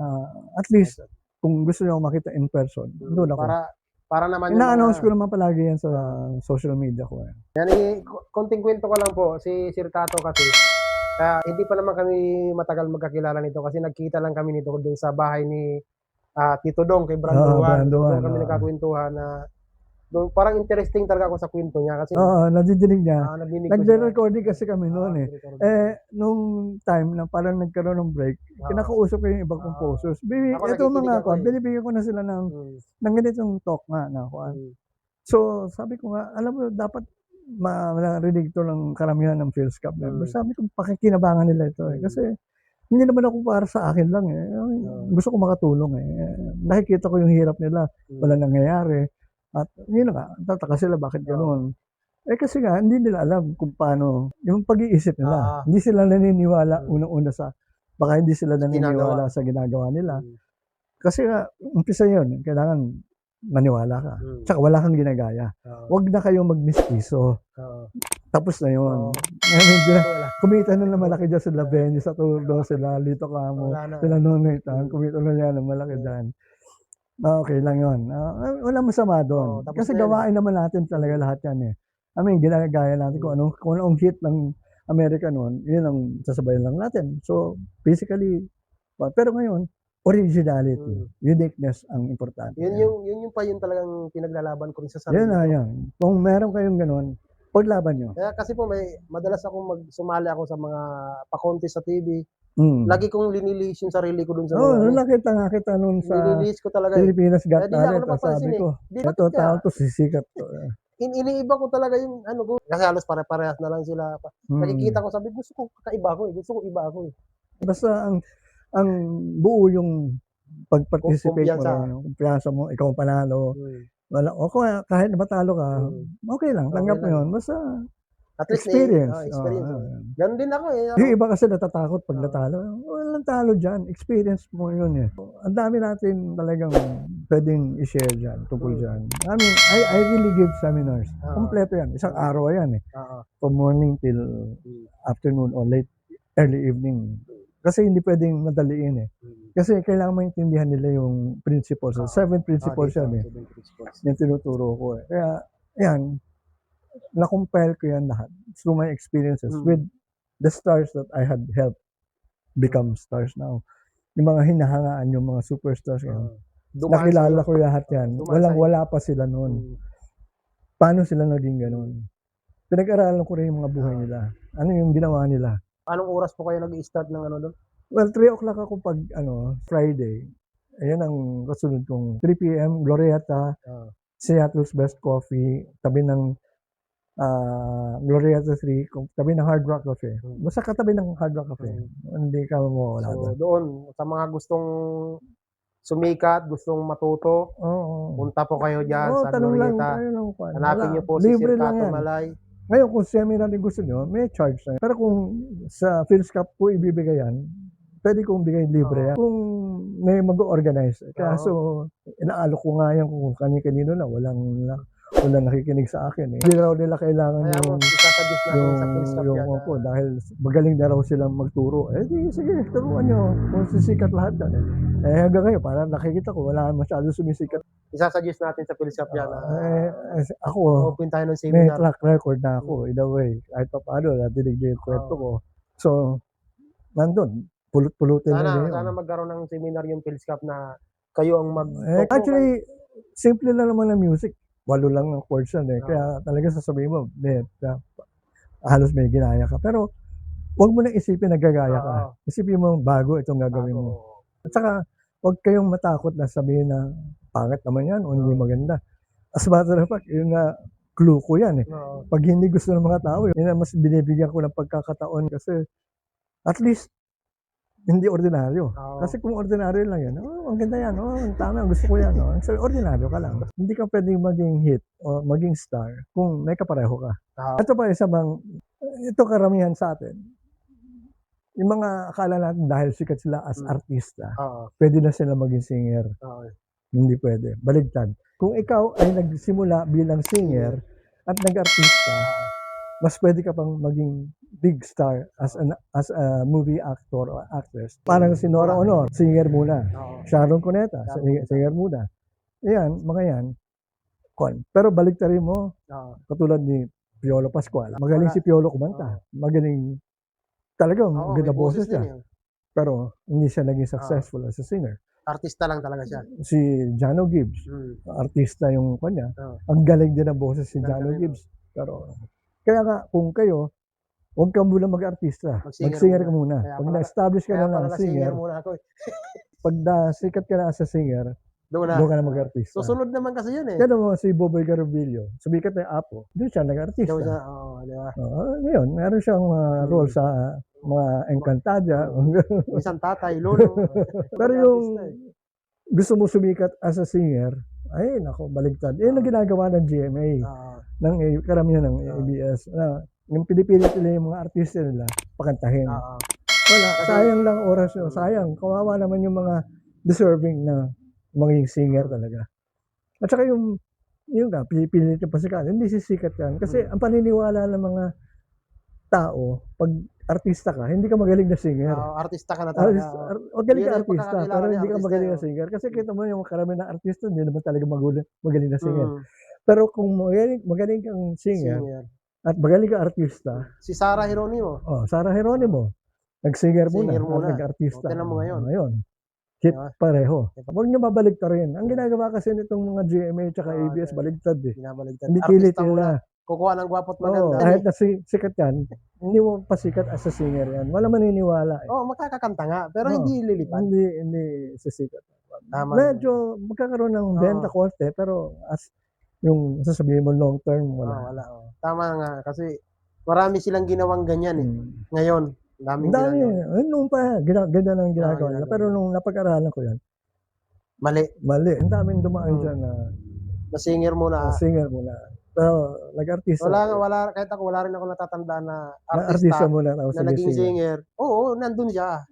Speaker 1: At least, kung gusto niyo makita in person, doon ako.
Speaker 2: Para naman
Speaker 1: Ina-announce ko naman palagi yan sa social media ko.
Speaker 2: Yan, konting kwento ko lang po, si Sir Tato kasi, hindi pa naman kami matagal magkakilala nito kasi nagkita lang kami nito doon sa bahay ni Tito Dong kay Branduan. Doon kami nagkakwentuhan na doon, parang interesting talaga ako sa kwento niya kasi
Speaker 1: nadidinig niya.
Speaker 2: nadinig ko siya.
Speaker 1: Nagre-recording kasi kami noon nung time na parang nagkaroon ng break, kinakausap ko yung ibang composers. Ito mga binibigyan ko na sila ng ganitong talk nga na So, sabi ko nga, alam mo, dapat marinig ito ng karamihan ng Phil's Cup members. Sabi ko, pakikinabangan nila ito kasi hindi naman ako para sa akin lang Gusto ko makatulong Nakikita ko yung hirap nila, wala nangyayari. At yun nga, tataka sila bakit ganoon. Kasi nga, hindi nila alam kung paano, yung pag-iisip nila. Hindi sila naniniwala unang-una baka hindi sila naniniwala sa ginagawa nila. Kasi nga, umpisa yun, kailangan maniwala ka. Tsaka wala kang ginagaya. Huwag na kayong magmistiso. Tapos na yun. Kumita na malaki dyan sila Benny, sa Turdo, sila Lito Camo, sila Nunitan, kumita na yan ng malaki dyan. Okay lang yun. Wala masama doon. Kasi gawain naman natin talaga lahat yan ginagaya natin kung anong hit ng America noon, yun ang sasabayan lang natin. So, basically, pero ngayon, originality, uniqueness ang importante.
Speaker 2: Yun yung pa yun talagang pinaglalaban ko rin sa sarili.
Speaker 1: Yan. Kung meron kayong ganun, paglaban nyo.
Speaker 2: Kaya kasi po madalas akong sumali ako sa mga pa-contest sa TV. Lagi kong linilis yung sarili ko dun sa mga
Speaker 1: nakita kita nun sa
Speaker 2: nililis ko talaga
Speaker 1: Pilipinas Got
Speaker 2: Di na ako
Speaker 1: Talent.
Speaker 2: napapansin
Speaker 1: Sabi ko, ito tao to sisikat to.
Speaker 2: Iniiba ko talaga yung ano ko. Kasi halos pare-parehas na lang sila. Nakikita ko, sabi, gusto ko kakaiba ako Gusto ko iba ako
Speaker 1: Basta ang buo yung pag-participate mo, kumpiyansa mo, ikaw ang panalo. Wala, kahit matalo ka, okay lang, tanggap mo yun. Basta
Speaker 2: at least
Speaker 1: experience.
Speaker 2: Ganun din ako
Speaker 1: Yung iba kasi natatakot pag natalo. Walang talo dyan. Experience mo yun Ang dami natin talagang pwedeng i-share dyan, tungkol dyan. I mean, I really give seminars. Kompleto yan. Isang araw yan From morning till afternoon or early evening. Kasi hindi pwedeng madaliin Kasi kailangan maintindihan nila yung principles. 7 principles yan Yung tinuturo ko Kaya, yan, na-compile ko yan lahat through my experiences with the stars that I had helped become stars now. Yung mga hinahangaan, yung mga superstars yan. Nakilala ko lahat yan. Wala pa sila noon. Paano sila naging ganun? pinag-aralan ko rin yung mga buhay nila. Ano yung ginawa nila.
Speaker 2: Anong oras po kayo nag-start ng ano doon?
Speaker 1: Well, 3 o'clock ako pag Friday. Ayan ang kasunod kong 3 p.m. Glorieta, Seattle's Best Coffee, tabi ng Glorieta 3, tabi ng Hard Rock Cafe. Basta katabi ng Hard Rock Cafe. Hindi ka mawawala
Speaker 2: So,
Speaker 1: doon.
Speaker 2: doon, sa mga gustong sumikat, gustong matuto,
Speaker 1: Oo.
Speaker 2: punta po kayo dyan
Speaker 1: Oo,
Speaker 2: sa
Speaker 1: tanong lang
Speaker 2: Glorieta.
Speaker 1: tayo ng kwan.
Speaker 2: Hanapin
Speaker 1: Wala.
Speaker 2: niyo po si
Speaker 1: Libre
Speaker 2: Sir
Speaker 1: lang
Speaker 2: Tato
Speaker 1: yan.
Speaker 2: Malay.
Speaker 1: Ngayon, kung seminar din gusto nyo, may charge na. Pero kung sa PhilSCAP po ibibigay yan, pwede kong bigay libre yan. Kung may mag-organize. Kaya so, inaalok ko nga yan kung kani-kanino na, walang nakikinig sa akin. Hindi raw nila kailangan
Speaker 2: Kaya mo,
Speaker 1: yung
Speaker 2: isasuggest natin sa PhilSCAP yan.
Speaker 1: opo, dahil magaling na raw silang magturo. Di, sige, turuan nyo. Kung sisikat lahat yan. Hanggang ngayon, parang nakikita ko, wala masyado sumisikat.
Speaker 2: Isasuggest natin sa PhilSCAP yan.
Speaker 1: Ako,
Speaker 2: Open tayo ng
Speaker 1: may
Speaker 2: seminar.
Speaker 1: track record na ako, in a way. Kahit pa paano, nadinig niyo yung kwento ko. So, nandun, pulot-pulutin na yun.
Speaker 2: Sana magkaroon ng seminar yung PhilSCAP na kayo ang
Speaker 1: Actually, simple lang naman ang music. 8 lang ang chords yan eh. Kaya talaga sasabihin mo, halos may ginaya ka. Pero, huwag mo na isipin na gagaya ka. Isipin mo, bago itong gagawin mo. At saka, huwag kayong matakot na sabihin na, pangit naman yan, o hindi maganda. As a matter of fact, yun na, clue ko yan eh. Pag hindi gusto ng mga tao, yun na mas binibigyan ko ng pagkakataon kasi, at least, hindi ordinaryo. Kasi kung ordinaryo lang yan, ang ganda yan, tama, gusto ko yan. So, ordinaryo ka lang. Hindi ka pwedeng maging hit o maging star kung may kapareho ka. Ito pa isa ito karamihan sa atin. Yung mga akala natin dahil sikat sila as artista, pwede na sila maging singer. Hindi pwede. Baligtad. Kung ikaw ay nagsimula bilang singer at nag-artista, mas pwede ka pang maging big star as a movie actor or actress. Parang si Nora Honor, singer muna. Sharon Cuneta, singer muna. Yan, mga yan. Pero baligtarin mo, katulad ni Piolo Pascual. Magaling si Piolo kumanta. Magaling, talagang ganda boses niya. Pero hindi siya naging successful as a singer.
Speaker 2: Artista lang talaga siya.
Speaker 1: Si Jano Gibbs, artista yung kanya. Ang galing din ang boses si Jano Gibbs. Pero, kaya nga, kung kayo, huwag ka muna mag-artista. Mag-singer ka muna. Pag na-establish ka na ng singer, pag na-sikat ka na as a singer, doon ka na mag-artista.
Speaker 2: Susunod naman kasi yun eh.
Speaker 1: Kaya mo si Boboy Garobillo, sumikat na yung Apo, doon siya nag-artista.
Speaker 2: Di ba?
Speaker 1: Ngayon, meron siyang role sa mga Encantadia.
Speaker 2: Isang tatay, lolo.
Speaker 1: Pero yung gusto mo sumikat as a singer, ay nako, baligtad. Yan ang ginagawa ng GMA, ng karamihan ng ABS. Yung pinipilit nila yung mga artista nila, pakantahin. Wala, sayang lang oras yun. Sayang, kawawa naman yung mga deserving na maging singer talaga. At saka yung pinipilit yung pasikat, hindi sisikat yan. Kasi ang paniniwala ng mga tao, pag artista ka, hindi ka magaling na singer.
Speaker 2: Artista ka na talaga.
Speaker 1: Magaling ka artista, pero hindi ka magaling na singer. Kasi kita mo yung karamihan ng artista, hindi naman talaga magaling na singer. Pero kung magaling kang singer, at magaling ka artista.
Speaker 2: Si Sarah Geronimo.
Speaker 1: Sarah Geronimo. Nag-singer muna, nag-artista.
Speaker 2: Tignan mo ngayon.
Speaker 1: Ngayon, hit pareho. Huwag nyo mabaligtad rin. Ang ginagawa kasi nitong mga GMA at ABS, baligtad eh. Hindi pilit nila.
Speaker 2: Kukuha ng gwapot maganda.
Speaker 1: Kahit na sikat yan, hindi mo pasikat as a singer yan. Wala maniniwala eh.
Speaker 2: Makakakanta nga, pero hindi lilipad.
Speaker 1: Hindi sisikat.
Speaker 2: Tama.
Speaker 1: Medyo magkakaroon ng benta konti, pero as yung sasabihin mo long term, wala.
Speaker 2: Wala. Tama nga, kasi marami silang ginawang ganyan eh. Ngayon, daming ginagawa.
Speaker 1: Noong pa, ganyan ang ginagawa nila. Pero nung napag-aralan ko yan,
Speaker 2: mali.
Speaker 1: Ang daming dumaan dyan na
Speaker 2: singer muna.
Speaker 1: Singer muna. Pero nag-artista.
Speaker 2: Kahit ako, wala rin ako natatandaan na
Speaker 1: artista muna
Speaker 2: na naging singer. Oo, nandun siya.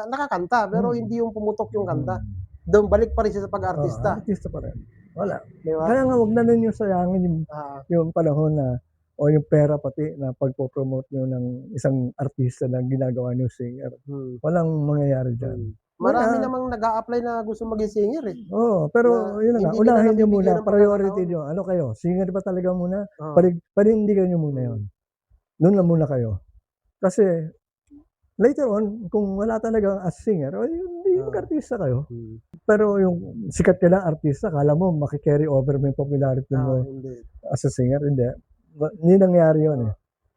Speaker 2: Nakakanta, pero hindi yung pumutok yung kanta. Doon, balik pa rin siya sa pag-artista.
Speaker 1: Artista pa rin. Wala.
Speaker 2: Diba?
Speaker 1: Kaya nga, huwag na nun yung sayangin yung panahon na, o yung pera pati na pagpo-promote nyo ng isang artista na ginagawa nyo singer. Walang mangyayari dyan.
Speaker 2: Marami namang nag-a-apply na gusto maging singer eh.
Speaker 1: Pero yun nga, unahin nyo muna, priority nyo. Ano kayo? Singer ba talaga muna? Panindigan nyo muna yun. Doon lang muna kayo. Kasi, later on, kung wala talaga as singer, hindi mag-artista kayo. Pero yung sikat ka lang artista, kala mo makikarry over mo yung popularity mo as a singer, hindi. Hindi nangyari yun eh.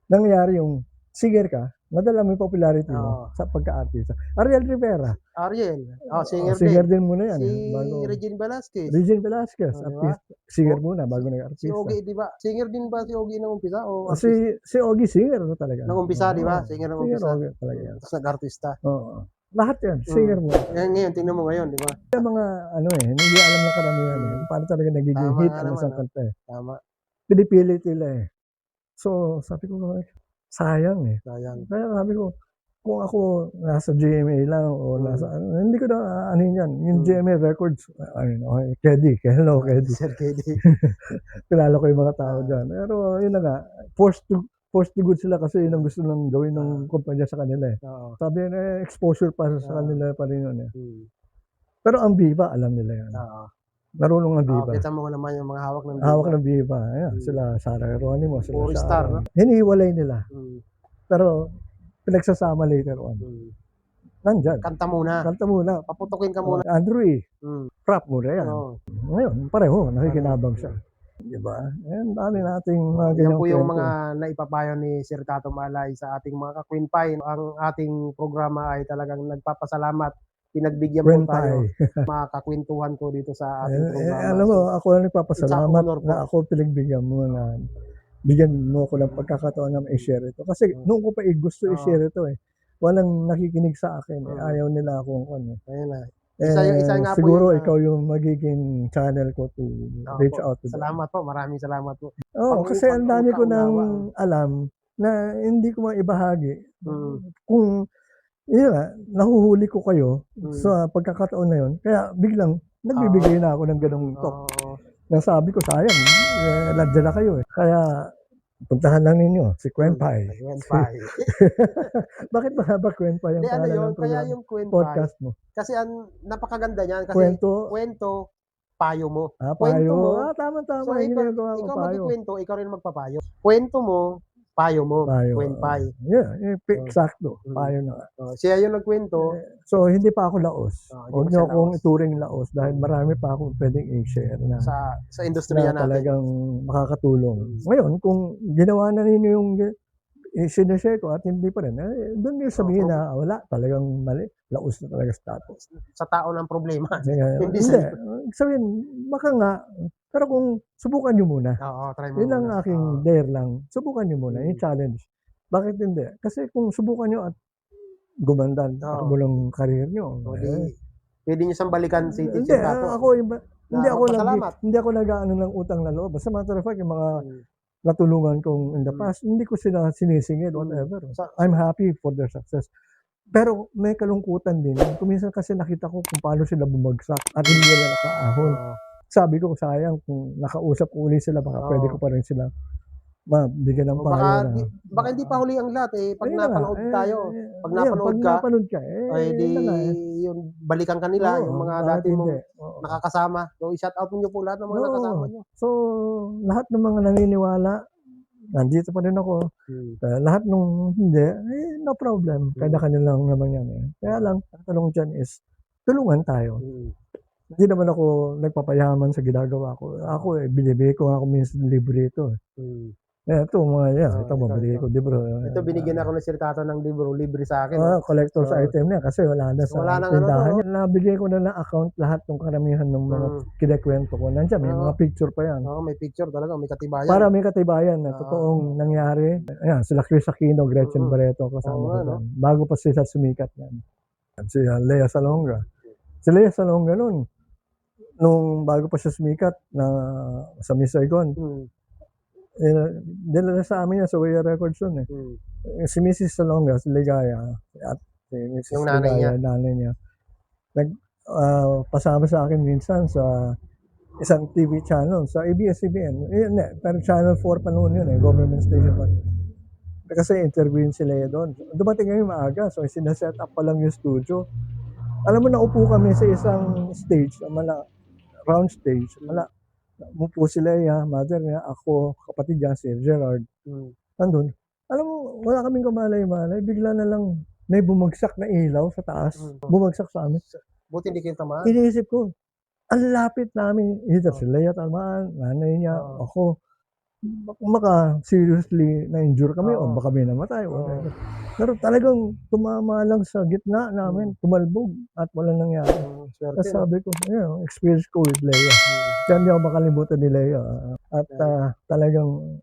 Speaker 1: Nangyari yung singer ka, madala mo yung popularity mo
Speaker 2: Oo.
Speaker 1: sa pagka-artista. Ariel Rivera,
Speaker 2: Ariel. Singer
Speaker 1: singer
Speaker 2: din.
Speaker 1: din muna yan.
Speaker 2: Si
Speaker 1: Bago,
Speaker 2: Regine Velasquez.
Speaker 1: Regine Velasquez,
Speaker 2: Oh, di ba?
Speaker 1: artist, singer
Speaker 2: Oh,
Speaker 1: muna bago
Speaker 2: Si
Speaker 1: nag-artista.
Speaker 2: Ogie, di ba? Singer din ba si Ogie nang umpisa? O
Speaker 1: Si Ogie singer na talaga.
Speaker 2: nang umpisa, di ba?
Speaker 1: Oo.
Speaker 2: Singer nang
Speaker 1: Singer
Speaker 2: umpisa.
Speaker 1: Ogie talaga yan.
Speaker 2: Tapos nag-artista.
Speaker 1: Oo. Lahat yan, singer mo.
Speaker 2: Ngayon, tingnan mo ngayon, di ba?
Speaker 1: Yung mga hindi alam ng karamihan eh. Paano talaga nagiging
Speaker 2: Tama
Speaker 1: hit
Speaker 2: nga
Speaker 1: ang
Speaker 2: naman,
Speaker 1: isang
Speaker 2: ah.
Speaker 1: kanta eh.
Speaker 2: Tama.
Speaker 1: Pinipilit nila eh. So, sabi ko, sayang eh.
Speaker 2: Sayang.
Speaker 1: Kaya sabi ko, kung ako nasa GMA lang o nasa hindi ko na ano yan. Yung GMA Records, okay, Keddy, hello Keddy.
Speaker 2: Sir KD.
Speaker 1: Kilala ko yung mga tao dyan. Pero yun na nga, forced to good sila kasi yun ang gusto nang gawin ng kumpanya sa kanila eh.
Speaker 2: Oo.
Speaker 1: Sabi na exposure para sa kanila pa rin yun eh.
Speaker 2: Hmm.
Speaker 1: Pero ang Viva, alam nila yan.
Speaker 2: Oo.
Speaker 1: Marunong ang Viva.
Speaker 2: Kita mo naman yung mga hawak ng
Speaker 1: Hawak ng Viva. Ayan, sila Sarah Geronimo, sila
Speaker 2: Puro star,
Speaker 1: Sharon.
Speaker 2: no?
Speaker 1: Hinihiwalay nila.
Speaker 2: Hmm.
Speaker 1: Pero pinagsasama later on.
Speaker 2: Hmm.
Speaker 1: Nandyan.
Speaker 2: Kanta muna.
Speaker 1: Kanta muna.
Speaker 2: Paputukin ka muna.
Speaker 1: Andrew E.
Speaker 2: Hmm.
Speaker 1: Rap muna yan.
Speaker 2: Oo.
Speaker 1: Ngayon, pareho, nakikinabang siya. Diba? Ayan, dami nating mga
Speaker 2: Yan
Speaker 1: ganyang
Speaker 2: po yung
Speaker 1: kwento.
Speaker 2: mga naipapayo ni Sir Tato Malay sa ating mga ka-Queen Pie. Ang ating programa ay talagang nagpapasalamat. Pinagbigyan po tayo
Speaker 1: Kwentay.
Speaker 2: mga kakwentuhan ko dito sa ating programa.
Speaker 1: Alam mo, ako ang nagpapasalamat
Speaker 2: It's a honor po.
Speaker 1: na ako pinagbigyan mo na bigyan mo ako ng pagkakataon na i-share ito. Kasi noong ko pa gusto i-share ito eh. Walang nakikinig sa akin. Ayaw nila akong ano.
Speaker 2: Ayun na.
Speaker 1: Eh,
Speaker 2: Isa nga po
Speaker 1: siguro
Speaker 2: yun na-
Speaker 1: ikaw yung magiging channel ko to reach
Speaker 2: po.
Speaker 1: out to them.
Speaker 2: Salamat po. Maraming salamat po.
Speaker 1: Oo, kasi ang dami ko nang
Speaker 2: Pag-uunawa.
Speaker 1: alam na hindi ko maibahagi.
Speaker 2: Mm.
Speaker 1: Kung yun nga, nahuhuli ko kayo
Speaker 2: Mm.
Speaker 1: sa pagkakataon na yun. Kaya biglang nagbibigay na ako ng ganong talk.
Speaker 2: Oo.
Speaker 1: Nasabi ko, sayang, nandiyan na kayo eh. Kaya puntahan lang ninyo si Kwenpai.
Speaker 2: Queen Pie.
Speaker 1: Bakit mahaba Kwenpai ang
Speaker 2: Hindi, ano
Speaker 1: pangalan
Speaker 2: yun?
Speaker 1: ng
Speaker 2: Kaya
Speaker 1: program?
Speaker 2: yung Queen Pie.
Speaker 1: Podcast mo?
Speaker 2: Kasi ang napakaganda niyan. Kasi
Speaker 1: Kwento?
Speaker 2: payo mo.
Speaker 1: Ah,
Speaker 2: Kwento
Speaker 1: payo.
Speaker 2: mo.
Speaker 1: Tama.
Speaker 2: So,
Speaker 1: Yung ginagawa ko
Speaker 2: ikaw
Speaker 1: payo.
Speaker 2: magkikwento, ikaw rin magpapayo. Kwento mo, payo mo.
Speaker 1: Payo.
Speaker 2: Queen Pie.
Speaker 1: Eksakto.
Speaker 2: Mm.
Speaker 1: Payo na nga.
Speaker 2: Siya yung nagkwento.
Speaker 1: So, hindi pa ako laos.
Speaker 2: Hindi
Speaker 1: Huwag
Speaker 2: pa
Speaker 1: niyo
Speaker 2: siya
Speaker 1: akong
Speaker 2: laos.
Speaker 1: ituring laos dahil marami pa akong pwedeng i-share na,
Speaker 2: sa industriya
Speaker 1: na
Speaker 2: natin.
Speaker 1: talagang makakatulong. Ngayon, kung ginawa na ninyo yung sinashare ko at hindi pa rin, doon niyo sabihin na wala, talagang mali. Laos na talaga status.
Speaker 2: Sa tao ng problema.
Speaker 1: Hindi.
Speaker 2: Hindi sa-
Speaker 1: Sabihin, baka nga, pero kung subukan niyo muna.
Speaker 2: Oo, try mo
Speaker 1: Yun ang
Speaker 2: muna.
Speaker 1: aking dare lang. Subukan niyo muna, yung challenge. Bakit hindi? Kasi kung subukan niyo at gumanda ang takbo ng career niyo.
Speaker 2: O, pwede niyo siyang balikan si
Speaker 1: Hindi,
Speaker 2: Teacher Tato.
Speaker 1: ako
Speaker 2: Magpasalamat.
Speaker 1: hindi ako nag-aano ng utang na loob. Basta matter of fact, yung mga
Speaker 2: Mm.
Speaker 1: natulungan kong in the past, hindi ko sila sinisingil, whatever. I'm happy for their success. Pero may kalungkutan din. Kuminsan kasi nakita ko kung paano sila bumagsak at hindi nila nakaahon.
Speaker 2: Oo.
Speaker 1: Sabi ko, sayang kung nakausap ko uli sila, baka pwede ko pa rin sila mabigyan ng
Speaker 2: O,
Speaker 1: payo na.
Speaker 2: baka hindi pa huli ang lahat eh. Pag
Speaker 1: Ayun na nga,
Speaker 2: napanood tayo, pag
Speaker 1: ayun,
Speaker 2: napanood ka,
Speaker 1: napanood ka,
Speaker 2: ay di
Speaker 1: yun na nga eh.
Speaker 2: yung balikan kanila,
Speaker 1: Oo,
Speaker 2: yung mga
Speaker 1: bakit
Speaker 2: dati mong
Speaker 1: hindi? Oo.
Speaker 2: nakakasama. So, i-shout out niyo po lahat ng mga
Speaker 1: Oo.
Speaker 2: nakasama niyo.
Speaker 1: So, lahat ng mga naniniwala, nandito pa rin ako. Lahat nung hindi, no problem. Kanya-kanilang naman yan eh. Kaya lang, ang tanong dyan is, tulungan tayo. Hindi naman ako nagpapayaman sa ginagawa ko. Ako binibigay ko nga ako minsan libre ito. Ito ito mabili ko libro.
Speaker 2: Ito, binigyan ako ng Sir Tato ng libro, libre sa akin.
Speaker 1: Collector's item na kasi wala na sa
Speaker 2: Wala nang
Speaker 1: tindahan.
Speaker 2: ano to,
Speaker 1: Nabigay ko na ng account lahat ng karamihan ng mga kinakwento ko. Nandiyan, may mga picture pa yan.
Speaker 2: Oo, may picture talaga, may katibayan.
Speaker 1: Para may katibayan na totoong nangyari. Ayan, sila Chris Aquino, Gretchen Barreto, kasama
Speaker 2: Oo
Speaker 1: ko
Speaker 2: nga,
Speaker 1: dyan. Bago pa sila sumikat yan. At si Lea Salonga. Si Lea Salonga nun, nung bago pa siya sumikat na sa Miss Saigon, dinala sa amin yan sa Waya Records yun eh. Si Mrs. Salonga, si Ligaya, at si Mrs.
Speaker 2: Yung nanay
Speaker 1: Ligaya, nanay niya, pasama sa akin minsan sa isang TV channel, sa ABS-CBN. Pero Channel 4 pa noon yun eh, government station pa. Kasi interviewin sila doon. Dumating kami maaga, so sinaset up pa lang yung studio. Alam mo, naupo kami sa isang stage, round stage. Umupo sila, mother niya, ako, kapatid niya, si Gerard. Nandun. Alam mo, wala kaming kamalay-malay. Bigla na lang may bumagsak na ilaw sa taas. Bumagsak sa amin.
Speaker 2: Buti hindi kayo tamaan.
Speaker 1: Iniisip ko, ang lapit namin. Either si Lea Talman, nanay niya, ako. baka seriously na-injure kami o
Speaker 2: Oo.
Speaker 1: baka may namatay.
Speaker 2: Oo.
Speaker 1: Whatever. Pero talagang tumama lang sa gitna namin, tumalbog at walang nangyari.
Speaker 2: Swerte,
Speaker 1: Tapos
Speaker 2: no?
Speaker 1: sabi ko, experience ko with Leia. Kaya hindi ako makalimutan ni Leia. At talagang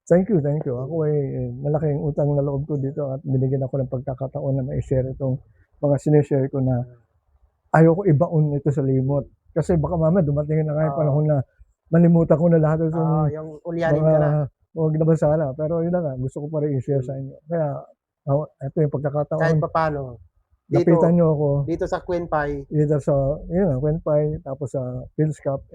Speaker 1: thank you. Ako ay malaking utang na loob ko dito at binigyan ako ng pagkakataon na ma-share itong mga sinishare ko na ayoko ibaon ito sa limot. Kasi baka mamaya dumating na nga yung panahon na malimutan ko na lahat itong
Speaker 2: Yung ulyanin ka na.
Speaker 1: huwag naman sana. Pero yun na nga, gusto ko pa rin i-share sa inyo. Kaya ito yung
Speaker 2: Kahit
Speaker 1: pagkakataon.
Speaker 2: pa paano. Dito,
Speaker 1: Lapitan nyo ako.
Speaker 2: dito sa Queen Pai,
Speaker 1: Either sa, Quenpai, tapos sa Phil's Cup.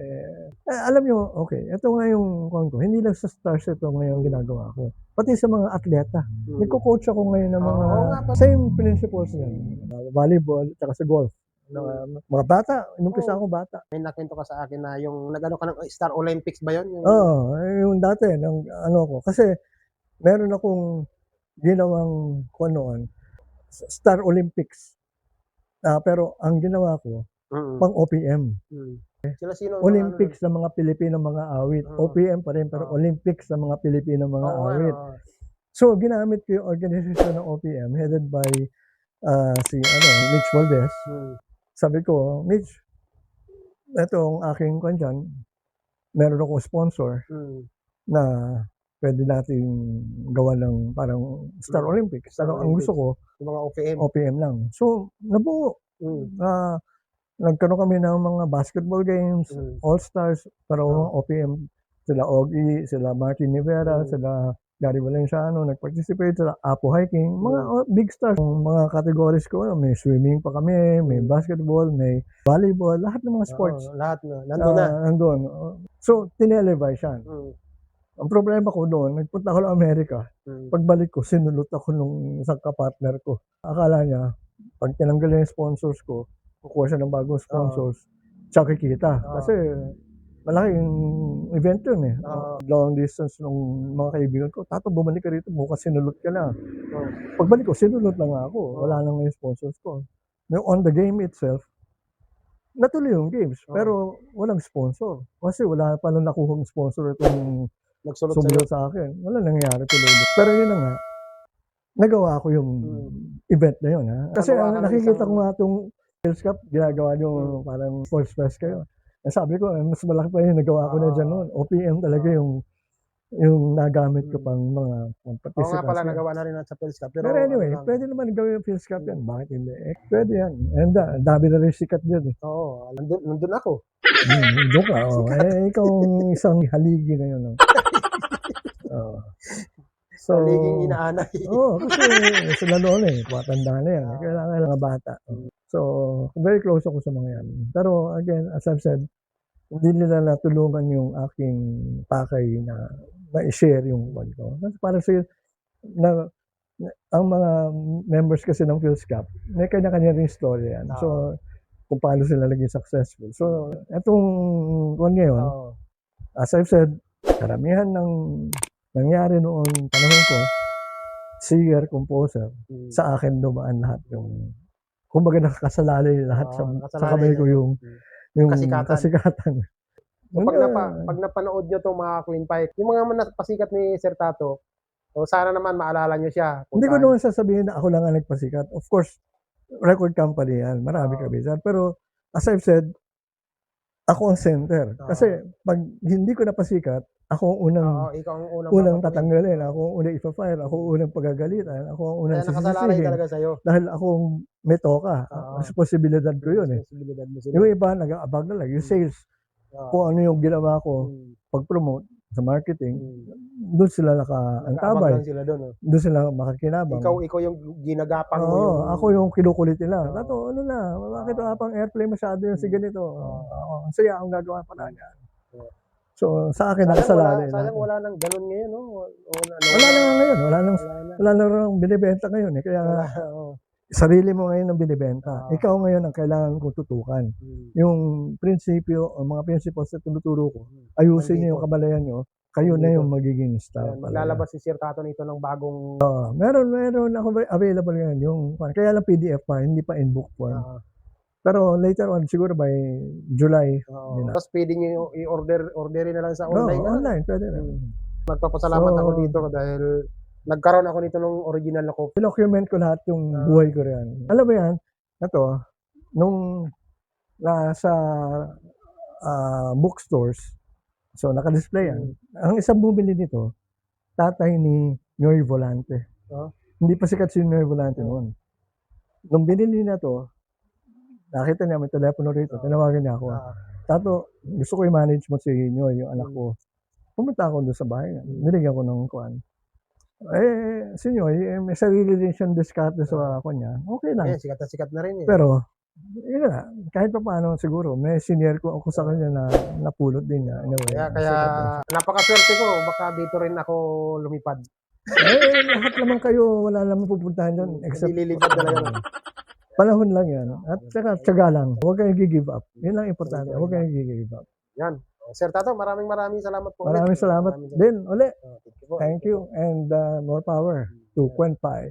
Speaker 1: Alam nyo, okay, ito nga yung ko. Hindi lang sa stars ito ngayon ginagawa ko. Pati sa mga atleta. Nagko-coach ako ngayon ng mga
Speaker 2: Oo nga pala.
Speaker 1: same principles yan. Volleyball, tsaka sa golf. Mga bata, inumpisa ako bata.
Speaker 2: may nakwento ka sa akin na yung nag-ano ka ng Star Olympics ba yun? Yung,
Speaker 1: Oo, yung dati, ng ano ko. Kasi meron akong ginawang noon, Star Olympics. Pero ang ginawa ko,
Speaker 2: Mm.
Speaker 1: pang OPM.
Speaker 2: Sila sino?
Speaker 1: Olympics ng mga Pilipino mga awit.
Speaker 2: Oo.
Speaker 1: OPM pa rin, pero
Speaker 2: Oo.
Speaker 1: Olympics ng mga Pilipino mga
Speaker 2: Oo,
Speaker 1: awit.
Speaker 2: ano,
Speaker 1: So, ginamit ko yung organization ng OPM headed by si Mitch Valdez. Sabi ko, Mitch, etong aking kwan meron akong sponsor na pwede natin gawa ng parang Star Olympics.
Speaker 2: Star
Speaker 1: Pero ang gusto ko,
Speaker 2: yung mga OPM.
Speaker 1: OPM lang. So, nabuo. Nagkaroon kami ng mga basketball games, All-Stars, pero mga OPM. Sila Ogie, sila Martin Rivera, sila Gary Valenciano, nag-participate sila, Apo Hiking, mga big stars. Yung mga categories ko, may swimming pa kami, may basketball, may volleyball, lahat ng mga sports.
Speaker 2: Lahat na. Nandun na.
Speaker 1: Nandun. So, tinelevise yan. Ang problema ko doon, nagpunta ako ng Amerika. Pagbalik ko, sinulot ako nung isang kapartner ko. Akala niya, pag tinanggal yung sponsors ko, kukuha siya ng bagong sponsors, tsaka kikita. Kasi malaking event yun eh. Long distance nung mga kaibigan ko. Tato, bumalik ka rito, bukas sinulot ka na. Pagbalik ko, sinulot lang ako. Wala nang yung sponsors ko. Yung on the game itself, natuloy yung games, pero walang sponsor. Kasi wala pa nang nakuhang sponsor itong
Speaker 2: Nagsulot sa'yo.
Speaker 1: sumunod sa akin. Wala nangyari tuloy. Pero yun na nga, nagawa ko yung event na yun. Ha? Kasi
Speaker 2: Nagawa ka ng
Speaker 1: nakikita
Speaker 2: isang-
Speaker 1: ko nga itong Phil's Cup, ginagawa nyo parang sports fest kayo. Sabi ko, mas malaki pa yung nagawa ko na dyan noon. OPM talaga yung nagamit ko pang mga
Speaker 2: Oo nga
Speaker 1: participants.
Speaker 2: pala, nagawa na rin sa Phil's Cup.
Speaker 1: Pero anyway, pwede naman gawin yung Phil's Cup yan. Bakit hindi? Pwede yan. And dami na rin sikat dyan eh.
Speaker 2: Oo, nandun ako.
Speaker 1: Doon ka. Ikaw ang isang haligi ngayon. No? So,
Speaker 2: Liging inaanay.
Speaker 1: kasi sila noon matanda na yan. Kailangan ng mga bata. So, very close ako sa mga yan. Pero again, as I've said, hindi nila natulungan yung aking pakay na i-share yung wag ko. Kasi para sa ang mga members kasi ng Phil's Cup, may kanya-kanya rin story yan. So, kung paano sila naging successful. So, etong ngayon, as I've said, karamihan ng nangyari noong panahon ko, singer, composer, sa akin dumaan lahat yung, kumbaga nakasalalay lahat sa kamay ko yung kasikatan.
Speaker 2: Pag napanood nyo itong mga Queen Pai, yung mga pasikat ni Sir Tato, so sana naman maalala nyo siya.
Speaker 1: Hindi ko naman sasabihin na ako lang ang nagpasikat. Of course, record company yan. Marami kami dyan. Pero as I've said, ako ang center. Kasi pag hindi ko napasikat, ako ang
Speaker 2: ikaw ang
Speaker 1: unang tatanggalin. Ako ang unang ipa-fire. Ako ang unang pagagalitan. Ako ang unang
Speaker 2: Kaya nakasalalay
Speaker 1: sisisihin.
Speaker 2: talaga sa'yo.
Speaker 1: Dahil ako may toka. Responsibilidad ko yun eh.
Speaker 2: Responsibilidad mo sila.
Speaker 1: Yung iba, nag-aabag na lang. Yung sales, kung ano yung ginawa ko, pag-promote sa marketing, doon sila nakaantabay.
Speaker 2: Nakaabag lang sila doon.
Speaker 1: Doon sila makakinabang.
Speaker 2: Ikaw yung ginagapang mo
Speaker 1: Oo,
Speaker 2: yung...
Speaker 1: ako yung kinukulit nila. Tato, ano na, bakit wala pang airplay masyado yung si ganito? Ang saya akong gagawa pa na yan. So, sa akin, nakasalalay.
Speaker 2: Sayang wala nang ganun ngayon, no?
Speaker 1: Wala na nga ngayon. Wala na rin binibenta ngayon. Kaya nga, sarili mo ngayon ang binibenta. Ikaw ngayon ang kailangan kong tutukan. Yung prinsipyo, o mga principles na tinuturo ko, ayusin niyo yung kabalayan niyo, kayo na yung magiging star.
Speaker 2: Maglalabas si Sir Tato nito ng bagong...
Speaker 1: Meron ako available ngayon. Kaya lang PDF pa, hindi pa in book form. Pero later on, siguro by July.
Speaker 2: Tapos pwede nyo i-orderin na lang sa online.
Speaker 1: Online, pwede na.
Speaker 2: Nagpapasalamat
Speaker 1: So,
Speaker 2: ako dito dahil nagkaroon ako nito ng original na copy.
Speaker 1: Document ko lahat yung buhay ko rin. Alam mo yan, ito, nung nasa bookstores, so naka-display yan. Ang isang bumili nito, tatay ni Noy Volante. Hindi pa sikat si Noy Volante noon. Nung binili na to, nakita niya may telepono rito, tinawagan niya ako. Tato, gusto ko i-manage mo si Noy, yung anak ko. Pumunta ako doon sa bahay. Niligyan ko ng kuan. Si Noy, may sarili din siyang diskarte sa ako niya. Okay lang.
Speaker 2: Ayan, sikat na sikat na rin eh.
Speaker 1: Pero, yun na, kahit pa paano siguro, may senior ko ako sa kanya na napulot din niya. Anyway,
Speaker 2: Kaya napakaswerte ko, baka dito rin ako lumipad.
Speaker 1: lahat naman kayo, wala naman pupuntahan doon. Except,
Speaker 2: Lilipad na lang yun.
Speaker 1: panahon lang yan. At saka, tiyaga lang. Huwag kayong give up. Yun lang importante. Huwag kayong give up.
Speaker 2: Yan. Sir Tato, maraming salamat po.
Speaker 1: Maraming salamat din. Uli.
Speaker 2: Thank you po.
Speaker 1: Thank you. And more power to Kwen Pai.